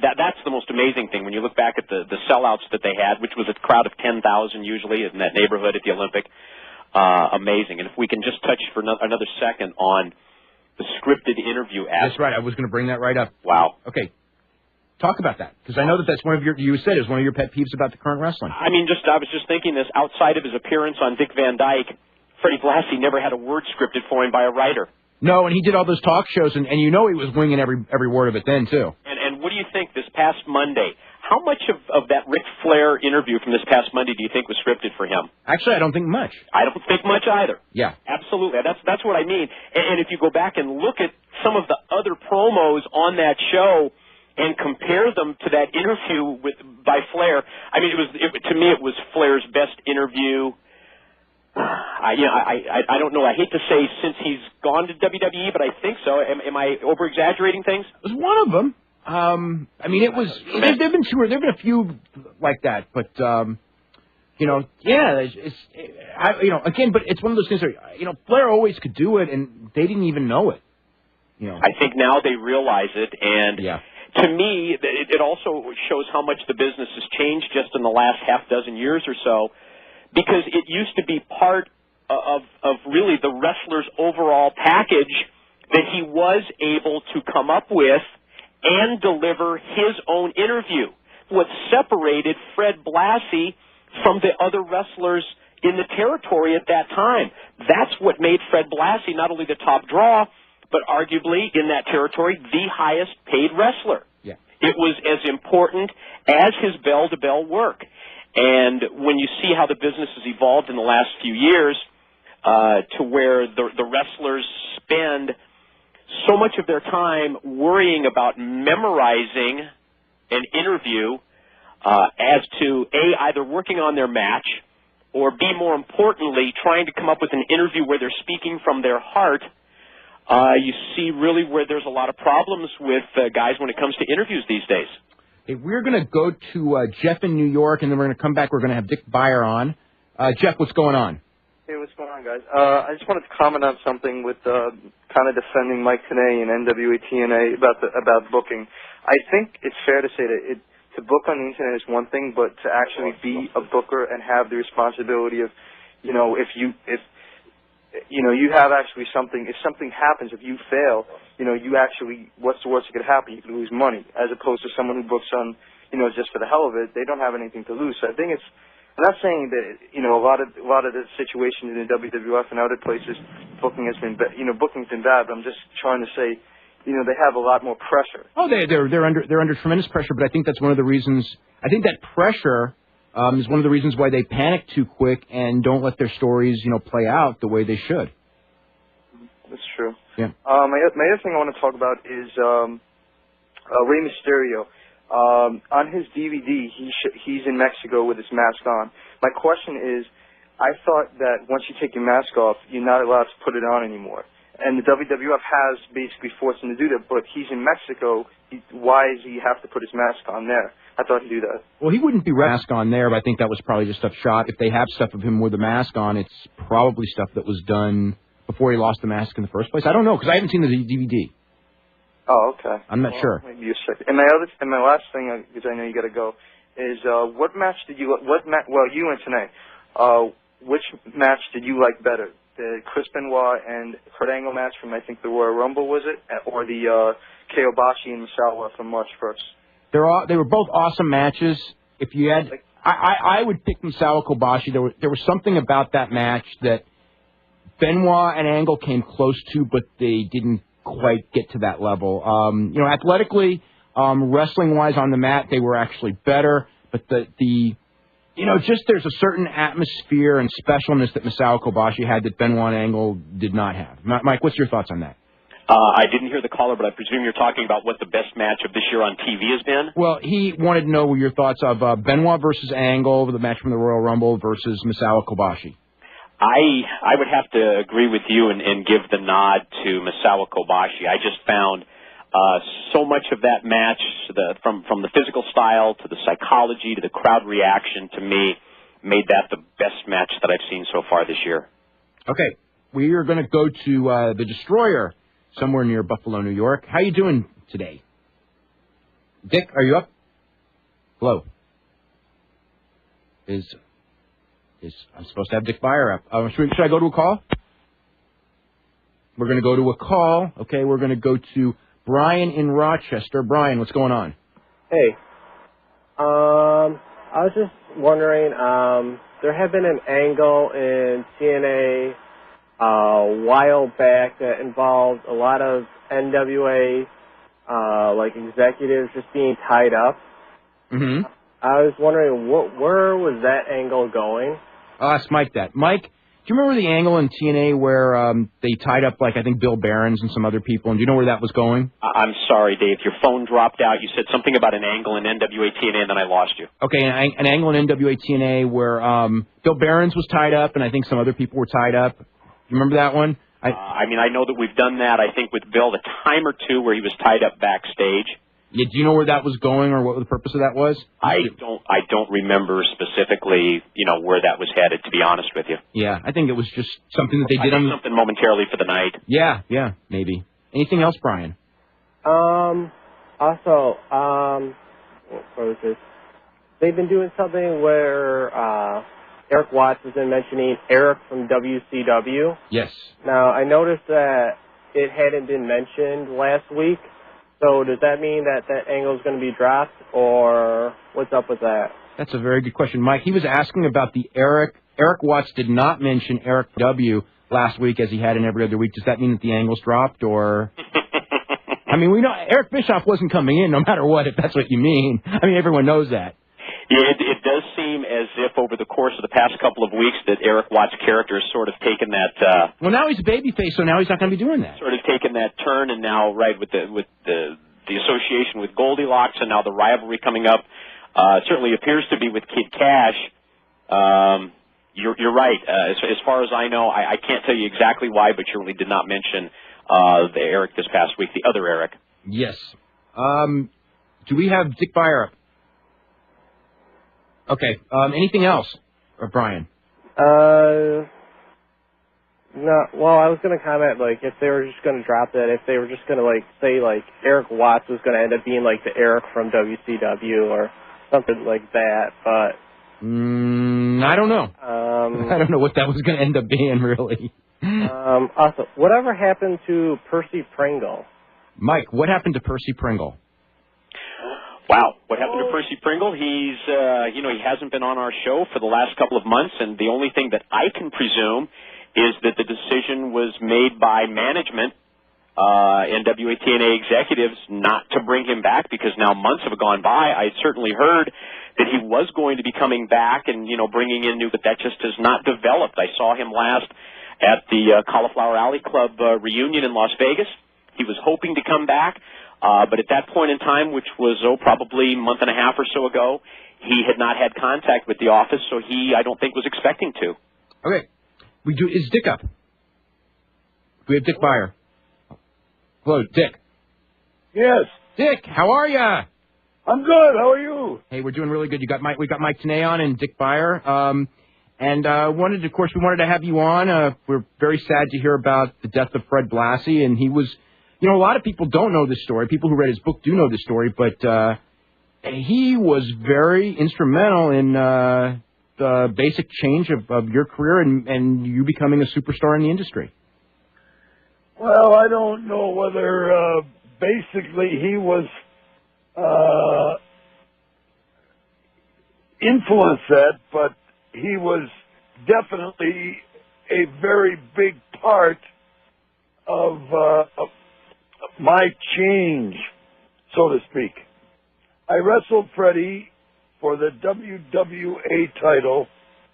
that's the most amazing thing when you look back at the sellouts that they had, which was a crowd of 10,000 usually in that neighborhood at the Olympic. Amazing. And if we can just touch for another second on the scripted interview aspect. That's right. I was going to bring that right up. Wow. Okay. Talk about that, because I know that's one of you said is one of your pet peeves about the current wrestling. I was just thinking this. Outside of his appearance on Dick Van Dyke, Freddie Blassie never had a word scripted for him by a writer. No, and he did all those talk shows, and he was winging every word of it then, too. And what do you think this past Monday? How much of that Ric Flair interview from this past Monday do you think was scripted for him? Actually, I don't think much. I don't think much either. Yeah. Absolutely. That's what I mean. And if you go back and look at some of the other promos on that show and compare them to that interview by Flair, to me it was Flair's best interview. I don't know. I hate to say since he's gone to WWE, but I think so. Am I over-exaggerating things? It was one of them. It was. There've been two, or there've been a few like that, but again, but it's one of those things where Flair always could do it, and they didn't even know it. I think now they realize it, and to me, it also shows how much the business has changed just in the last half dozen years or so. Because it used to be part of really the wrestler's overall package that he was able to come up with and deliver his own interview. What separated Fred Blassie from the other wrestlers in the territory at that time. That's what made Fred Blassie not only the top draw, but arguably in that territory the highest paid wrestler. Yeah. It was as important as his bell-to-bell work. And when you see how the business has evolved in the last few years to where the wrestlers spend so much of their time worrying about memorizing an interview as to, A, either working on their match, or B, more importantly, trying to come up with an interview where they're speaking from their heart, you see really where there's a lot of problems with guys when it comes to interviews these days. Hey, we're going to go to Jeff in New York, and then we're going to come back. We're going to have Dick Beyer on. Jeff, what's going on? Hey, what's going on, guys? I just wanted to comment on something with kind of defending Mike Tenay and NWA TNA about booking. I think it's fair to say that to book on the internet is one thing, but to actually be a booker and have the responsibility of, you have actually something. If something happens, if you fail, you actually, what's the worst that could happen? You could lose money, as opposed to someone who books on, just for the hell of it. They don't have anything to lose. So I think I'm not saying that a lot of the situations in the WWF and other places booking's been bad, but I'm just trying to say, they have a lot more pressure. Oh, they're under tremendous pressure, but I think that's one of the reasons. I think that pressure is one of the reasons why they panic too quick and don't let their stories play out the way they should. That's true. Yeah. My other thing I want to talk about is Rey Mysterio. On his DVD, he's in Mexico with his mask on. My question is, I thought that once you take your mask off, you're not allowed to put it on anymore. And the WWF has basically forced him to do that, but he's in Mexico. Why does he have to put his mask on there? I thought he'd do that. Well, he wouldn't be mask on there, but I think that was probably just stuff shot. If they have stuff of him with the mask on, it's probably stuff that was done before he lost the mask in the first place. I don't know, because I haven't seen the DVD. Oh, okay. I'm not sure. Maybe you check. And my last thing, because I know you got to go, is what match did you? Well, you and Tenay. Which match did you like better? The Chris Benoit and Kurt Angle match from I think the Royal Rumble, was it, or the Kobashi and Misawa from March 1st? They were both awesome matches. If you had, I would pick Misawa Kobashi. There was something about that match that Benoit and Angle came close to, but they didn't quite get to that level. Athletically, wrestling-wise on the mat, they were actually better. But just there's a certain atmosphere and specialness that Misawa Kobashi had that Benoit and Angle did not have. Mike, what's your thoughts on that? I didn't hear the caller, but I presume you're talking about what the best match of this year on TV has been? Well, he wanted to know your thoughts of Benoit versus Angle, the match from the Royal Rumble, versus Misawa Kobashi. I would have to agree with you and give the nod to Misawa Kobashi. I just found so much of that match, from the physical style to the psychology to the crowd reaction, to me, made that the best match that I've seen so far this year. Okay, we are going to go to the Destroyer somewhere near Buffalo, New York. How you doing today? Dick, are you up? Hello. I'm supposed to have Dick Beyer up. Should I go to a call? We're going to go to a call. Okay, we're going to go to Brian in Rochester. Brian, what's going on? Hey. I was just wondering, there had been an angle in TNA a while back that involved a lot of NWA executives just being tied up. Mm-hmm. I was wondering, where was that angle going? I'll ask Mike that. Mike, do you remember the angle in TNA where they tied up, I think, Bill Behrens and some other people? And do you know where that was going? I'm sorry, Dave. Your phone dropped out. You said something about an angle in NWA TNA, and then I lost you. Okay, an angle in NWA TNA where Bill Behrens was tied up, and I think some other people were tied up. You remember that one? I know that we've done that, I think, with Bill a time or two where he was tied up backstage. Yeah, do you know where that was going or what the purpose of that was? I don't remember specifically, where that was headed, to be honest with you. Yeah, I think it was just something that they did something momentarily for the night. Yeah, maybe. Anything else, Brian? Also, what was this? They've been doing something where Eric Watts has been mentioning Eric from WCW. Yes. Now, I noticed that it hadn't been mentioned last week. So does that mean that angle is going to be dropped, or what's up with that? That's a very good question, Mike. He was asking about the Eric. Eric Watts did not mention Eric W. last week as he had in every other week. Does that mean that the angle's dropped, or? We know Eric Bischoff wasn't coming in no matter what, if that's what you mean. Everyone knows that. Yeah, it does seem as if over the course of the past couple of weeks that Eric Watts' character has sort of taken that. Well, now he's a babyface, so now he's not going to be doing that. Sort of taken that turn, and now with the association with Goldilocks, and now the rivalry coming up, it certainly appears to be with Kid Cash. You're right. As far as I know, I can't tell you exactly why, but certainly did not mention the Eric this past week, the other Eric. Yes. Do we have Dick Beyer up? Okay. Anything else, Brian? No. Well, I was going to comment, if they were just going to drop that, if they were just going to, say, Eric Watts was going to end up being, the Eric from WCW or something like that, but... I don't know. I don't know what that was going to end up being, really. Also, whatever happened to Percy Pringle? Mike, what happened to Percy Pringle? Wow, what happened to Percy Pringle? He's, he hasn't been on our show for the last couple of months, and the only thing that I can presume is that the decision was made by management, NWA TNA executives, not to bring him back because now months have gone by. I certainly heard that he was going to be coming back and, bringing in new, but that just has not developed. I saw him last at the Cauliflower Alley Club reunion in Las Vegas. He was hoping to come back. But at that point in time, which was, probably a month and a half or so ago, he had not had contact with the office, so he, I don't think, was expecting to. Okay. Is Dick up? We have Dick Beyer. Hello, Dick. Yes. Dick, how are ya? I'm good. How are you? Hey, we're doing really good. We got Mike Tenay on and Dick Beyer. And we wanted to have you on. We're very sad to hear about the death of Fred Blassie, and he was... a lot of people don't know this story. People who read his book do know this story, but he was very instrumental in the basic change of your career and you becoming a superstar in the industry. Well, I don't know whether basically he was influenced that, but he was definitely a very big part of my change, so to speak. I wrestled Freddie for the WWA title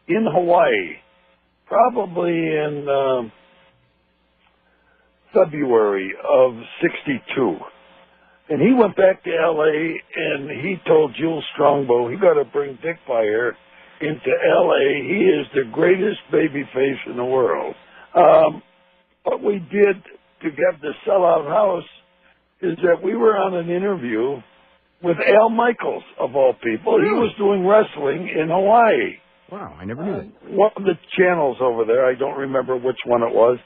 in Hawaii, probably in February of '62. And he went back to L.A. and he told Jules Strongbow, he got to bring Dick Beyer into L.A. He is the greatest babyface in the world. What we did to get the sellout house is that we were on an interview with Al Michaels, of all people. He was doing wrestling in Hawaii. Wow, I never knew that. One of the channels over there, I don't remember which one it was.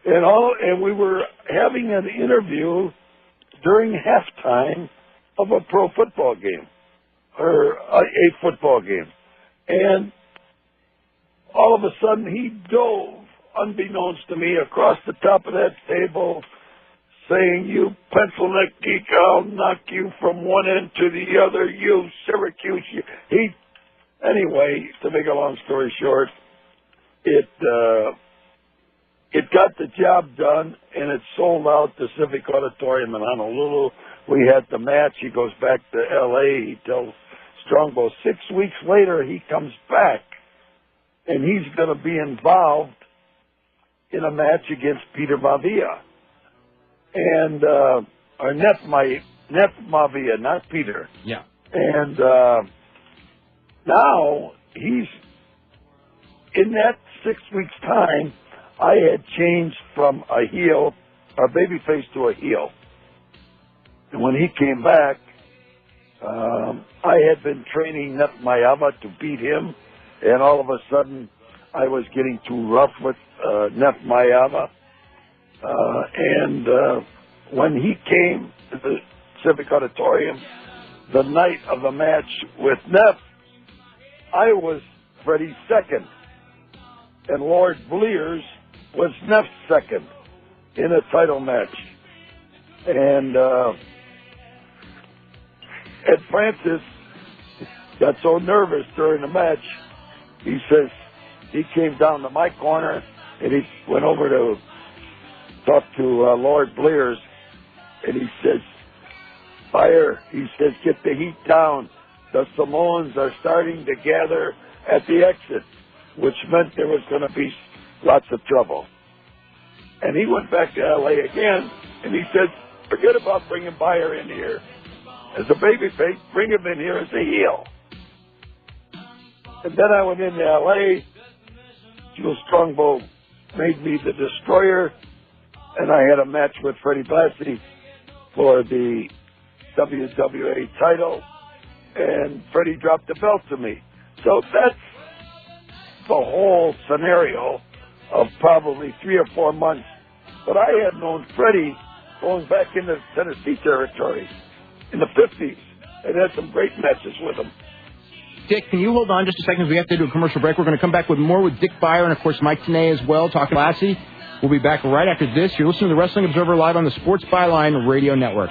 And we were having an interview during halftime of a pro football game, or a football game. And all of a sudden he dove, unbeknownst to me, across the top of that table, saying, "You pencil neck geek, I'll knock you from one end to the other, you Syracuse." Anyway, to make a long story short, it got the job done, and it sold out the Civic Auditorium in Honolulu. We had the match. He goes back to L.A. He tells Strongbow 6 weeks later he comes back, and he's going to be involved in a match against Peter Maivia. And, or Neff Maivia, not Peter. Yeah. And now he's, in that 6 weeks' time, I had changed from a heel, a babyface, to a heel. And when he came back, I had been training Neff Maivia to beat him, and all of a sudden I was getting too rough with Neff Maivia. And when he came to the Civic Auditorium, the night of the match with Neff, I was Freddie's second, and Lord Blears was Neff's second in a title match. And Ed Francis got so nervous during the match, he says, he came down to my corner and he went over to talk to Lord Blears, and he says, "Beyer," he says, "get the heat down. The Samoans are starting to gather at the exit," which meant there was going to be lots of trouble. And he went back to L.A. again, and he said, "Forget about bringing Beyer in here as a babyface. Bring him in here as a heel." And then I went into L.A. Jules Strongbow made me the Destroyer, and I had a match with Freddie Blassie for the WWA title, and Freddie dropped the belt to me. So that's the whole scenario of probably 3 or 4 months. But I had known Freddie going back into Tennessee territory in the 50s and had some great matches with him. Dick, can you hold on just a second? We have to do a commercial break. We're going to come back with more with Dick Beyer and, of course, Mike Tenay as well, talking Blassie. We'll be back right after this. You're listening to the Wrestling Observer live on the Sports Byline Radio Network.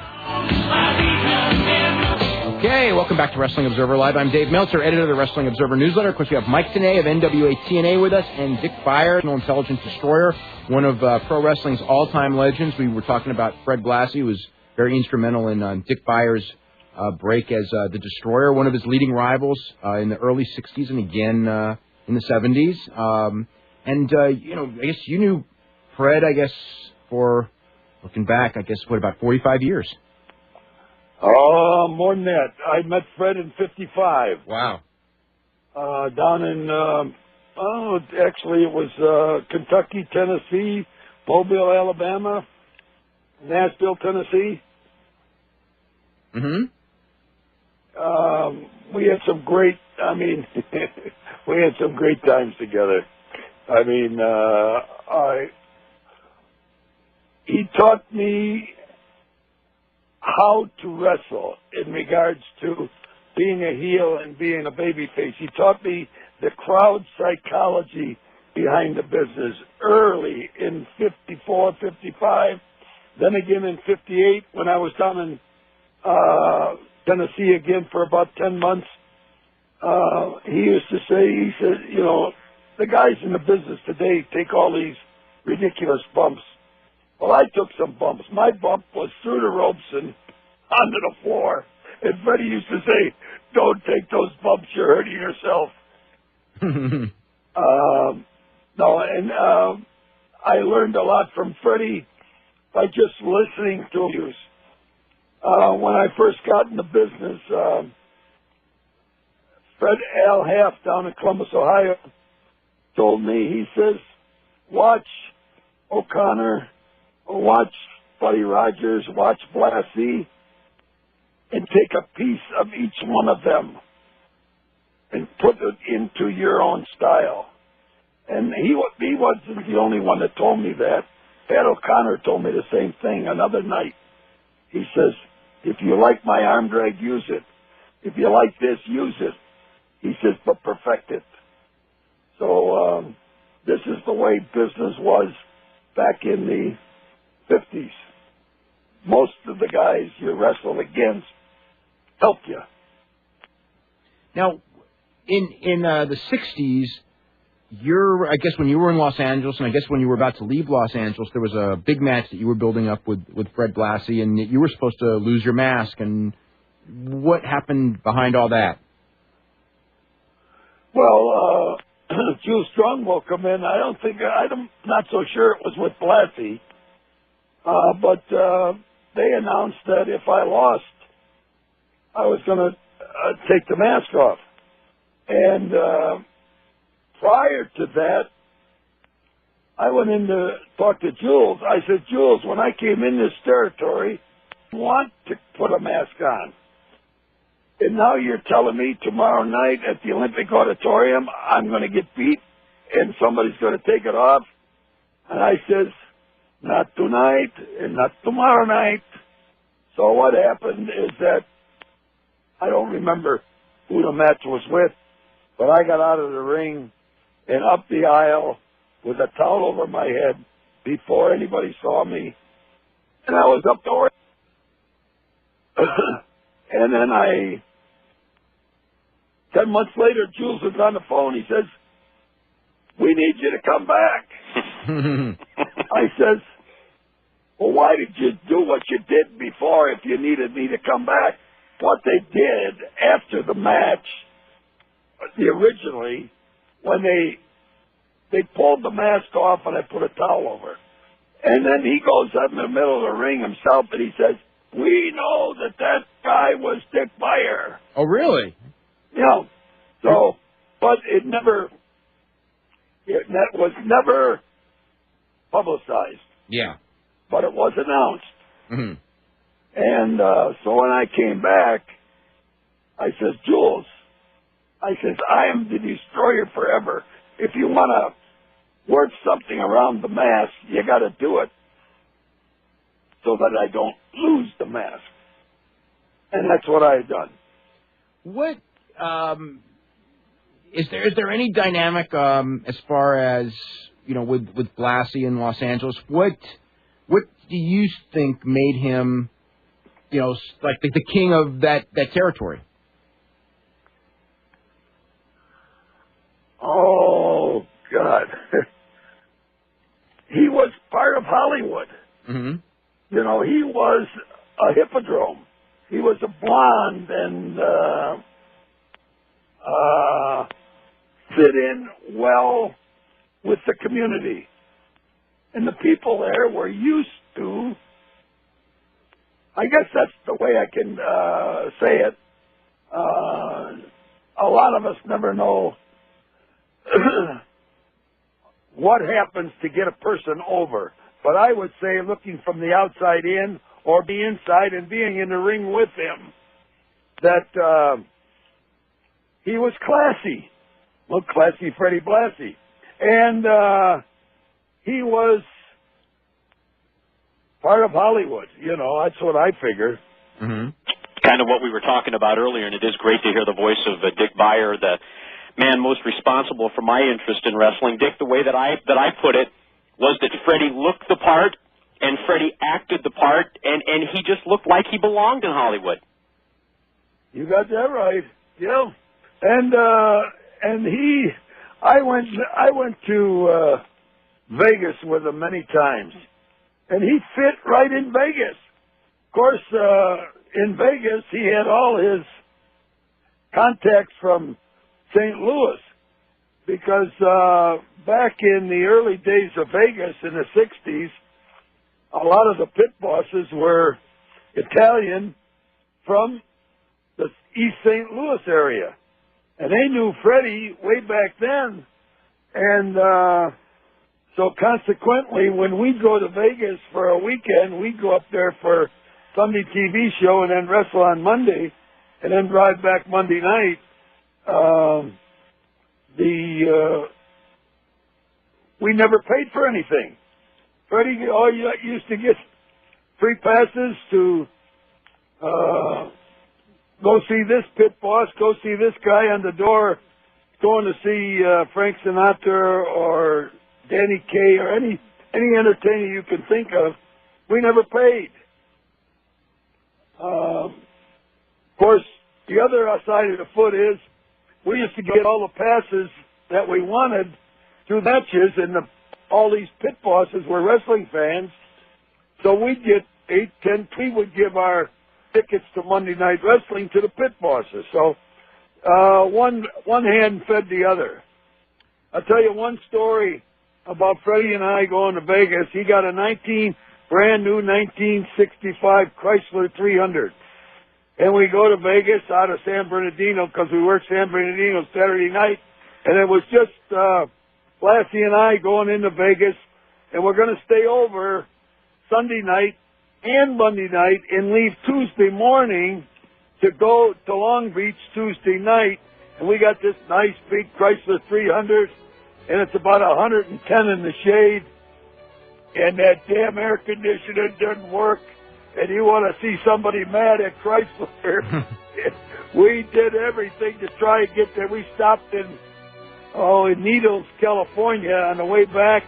Okay, Hey, welcome back to Wrestling Observer Live. I'm Dave Meltzer, editor of the Wrestling Observer newsletter. Of course, we have Mike Tenay of NWA TNA with us, and Dick Beyer, National Intelligence Destroyer, one of pro wrestling's all-time legends. We were talking about Fred Blassie, who was very instrumental in Dick Beyer's break as the Destroyer, one of his leading rivals in the early 60s and again in the 70s. I guess you knew Fred, for, looking back, about 45 years? More than that. I met Fred in 55. Wow. Down in, actually it was Kentucky, Tennessee, Mobile, Alabama, Nashville, Tennessee. Mm-hmm. We had some great, we had some great times together. He taught me how to wrestle in regards to being a heel and being a babyface. He taught me the crowd psychology behind the business early in 54, 55. Then again in 58 when I was down in Tennessee again for about 10 months. He used to say, he said, the guys in the business today take all these ridiculous bumps. Well, I took some bumps. My bump was through the ropes and onto the floor. And Freddie used to say, don't take those bumps, you're hurting yourself. I learned a lot from Freddie by just listening to him. When I first got in the business, Fred Al Half down in Columbus, Ohio, told me, he says, watch O'Connor, watch Buddy Rogers, watch Blassie, and take a piece of each one of them and put it into your own style. And he wasn't the only one that told me that. Pat O'Connor told me the same thing another night. He says, if you like my arm drag, use it. If you like this, use it. He says, but perfect it. So this is the way business was back in the 50s. Most of the guys you wrestled against helped you. Now, in the 60s, when you were in Los Angeles, and I guess when you were about to leave Los Angeles, there was a big match that you were building up with Fred Blassie, and you were supposed to lose your mask. And what happened behind all that? Well, Jules Strong will come in. I'm not so sure it was with Blassie, but they announced that if I lost, I was going to take the mask off. And prior to that, I went in to talk to Jules. I said, Jules, when I came in this territory, I want to put a mask on. And now you're telling me tomorrow night at the Olympic Auditorium I'm going to get beat and somebody's going to take it off? And I says, not tonight and not tomorrow night. So what happened is that I don't remember who the match was with, but I got out of the ring and up the aisle with a towel over my head before anybody saw me. And I was up the and then 10 months later, Jules was on the phone. He says, we need you to come back. I says, well, why did you do what you did before if you needed me to come back? What they did after the match, originally, when they pulled the mask off and I put a towel over. And then he goes up in the middle of the ring himself and he says, we know that guy was Dick Beyer. Oh, really? Yeah. So, but it was never publicized. Yeah. But it was announced. Mm-hmm. And so when I came back, I says, Jules, I says, I am the Destroyer forever. If you want to work something around the mask, you got to do it so that I don't lose the mask. And that's what I had done. What is there any dynamic as far as with Blassie in Los Angeles? What do you think made him like the king of that territory? was a hippodrome. He was a blonde and fit in well with the community. And the people there were used to, I guess that's the way I can say it. A lot of us never know what happens to get a person over. But I would say, looking from the outside in, or be inside and being in the ring with him, that he was classy. Well, classy Freddie Blassie. And he was part of Hollywood. You know, that's what I figured. Mm-hmm. Kind of what we were talking about earlier, and it is great to hear the voice of Dick Beyer, the man most responsible for my interest in wrestling. Dick, the way that I put it was that Freddie looked the part, and Freddie acted the part, and he just looked like he belonged in Hollywood. You got that right. Yeah. And I went to Vegas with him many times, and he fit right in Vegas. Of course, in Vegas, he had all his contacts from St. Louis, because back in the early days of Vegas in the 60s, a lot of the pit bosses were Italian from the East St. Louis area. And they knew Freddie way back then. And so consequently, when we go to Vegas for a weekend, we go up there for Sunday TV show and then wrestle on Monday and then drive back Monday night. We never paid for anything. Freddie, you used to get free passes to go see this pit boss, go see this guy on the door, going to see Frank Sinatra or Danny Kaye or any entertainer you can think of. We never paid. Of course, the other side of the foot is we used to get all the passes that we wanted through matches, and all these pit bosses were wrestling fans. So we'd get 8, 10, we would give our tickets to Monday Night Wrestling to the pit bosses. So one hand fed the other. I'll tell you one story about Freddie and I going to Vegas. He got a brand new 1965 Chrysler 300. And we go to Vegas out of San Bernardino, because we worked San Bernardino Saturday night. And it was just Blassie and I going into Vegas. And we're going to stay over Sunday night and Monday night and leave Tuesday morning to go to Long Beach Tuesday night. And we got this nice big Chrysler 300. And it's about 110 in the shade. And that damn air conditioner doesn't work. And you want to see somebody mad at Chrysler. We did everything to try and get there. We stopped in Needles, California. On the way back,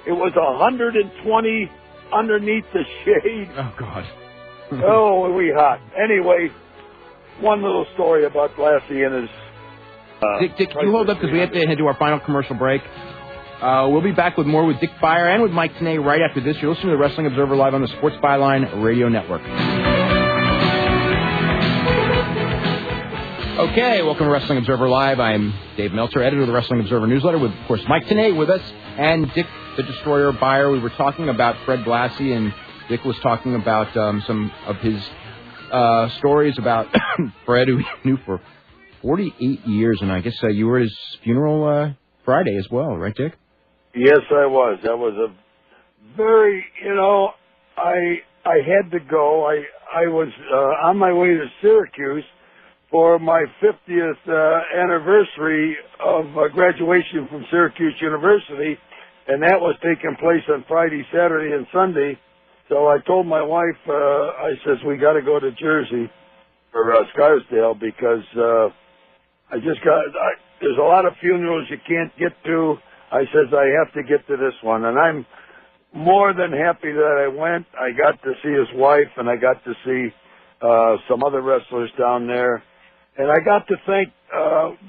it was 120 underneath the shade. Oh, God. Oh, were we hot. Anyway, one little story about Blassie and his... Dick, you hold up, because we have to head to our final commercial break. We'll be back with more with Dick Beyer and with Mike Tenay right after this. You're listening to the Wrestling Observer Live on the Sports Byline Radio Network. Okay, welcome to Wrestling Observer Live. I'm Dave Meltzer, editor of the Wrestling Observer newsletter, with, of course, Mike Tenay with us and Dick the Destroyer Beyer. We were talking about Fred Blassie, and Dick was talking about some of his stories about Fred, who he knew for 48 years, and I guess you were at his funeral Friday as well, right, Dick? Yes, I was. That was a very, I had to go. I was on my way to Syracuse for my 50th anniversary of graduation from Syracuse University, and that was taking place on Friday, Saturday, and Sunday. So I told my wife, I says, we got to go to Jersey or Scarsdale, because there's a lot of funerals you can't get to. I says, I have to get to this one. And I'm more than happy that I went. I got to see his wife, and I got to see some other wrestlers down there. And I got to thank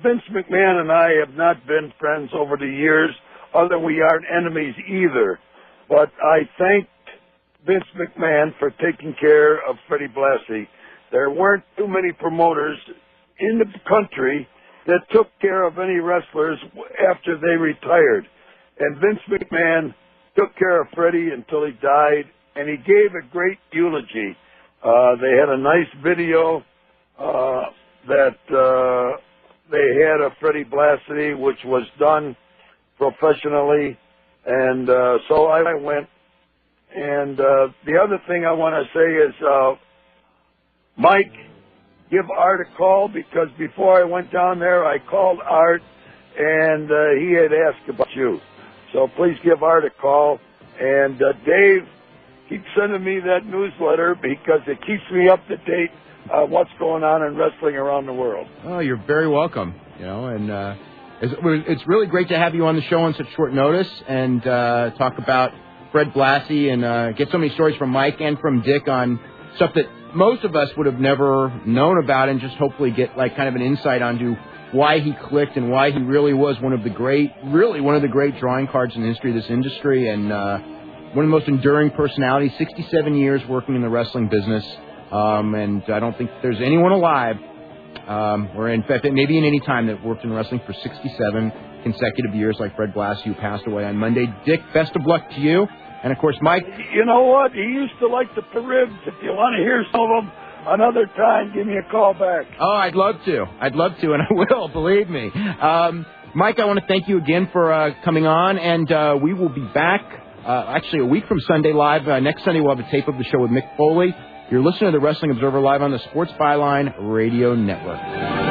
Vince McMahon and I have not been friends over the years, although we aren't enemies either. But I thanked Vince McMahon for taking care of Freddie Blassie. There weren't too many promoters in the country that took care of any wrestlers after they retired. And Vince McMahon took care of Freddie until he died, and he gave a great eulogy. They had a nice video that they had of Freddie Blassie, which was done professionally, and so I went. And the other thing I want to say is, Mike, give Art a call, because before I went down there, I called Art, and he had asked about you. So please give Art a call. And Dave, keep sending me that newsletter, because it keeps me up to date what's going on in wrestling around the world. Oh, you're very welcome. You know, and it's really great to have you on the show on such short notice and talk about Fred Blassie and get so many stories from Mike and from Dick on stuff that most of us would have never known about, and just hopefully get like kind of an insight onto why he clicked and why he really was one of the great drawing cards in the history of this industry, and one of the most enduring personalities. 67 years working in the wrestling business, and I don't think there's anyone alive, or in fact maybe in any time, that worked in wrestling for 67 consecutive years like Fred Blassie, who passed away on Monday. Dick, best of luck to you. And, of course, Mike. You know what? He used to like the ribs. If you want to hear some of them another time, give me a call back. Oh, I'd love to, and I will, believe me. Mike, I want to thank you again for coming on, and we will be back actually a week from Sunday live. Next Sunday we'll have a tape of the show with Mick Foley. You're listening to the Wrestling Observer Live on the Sports Byline Radio Network.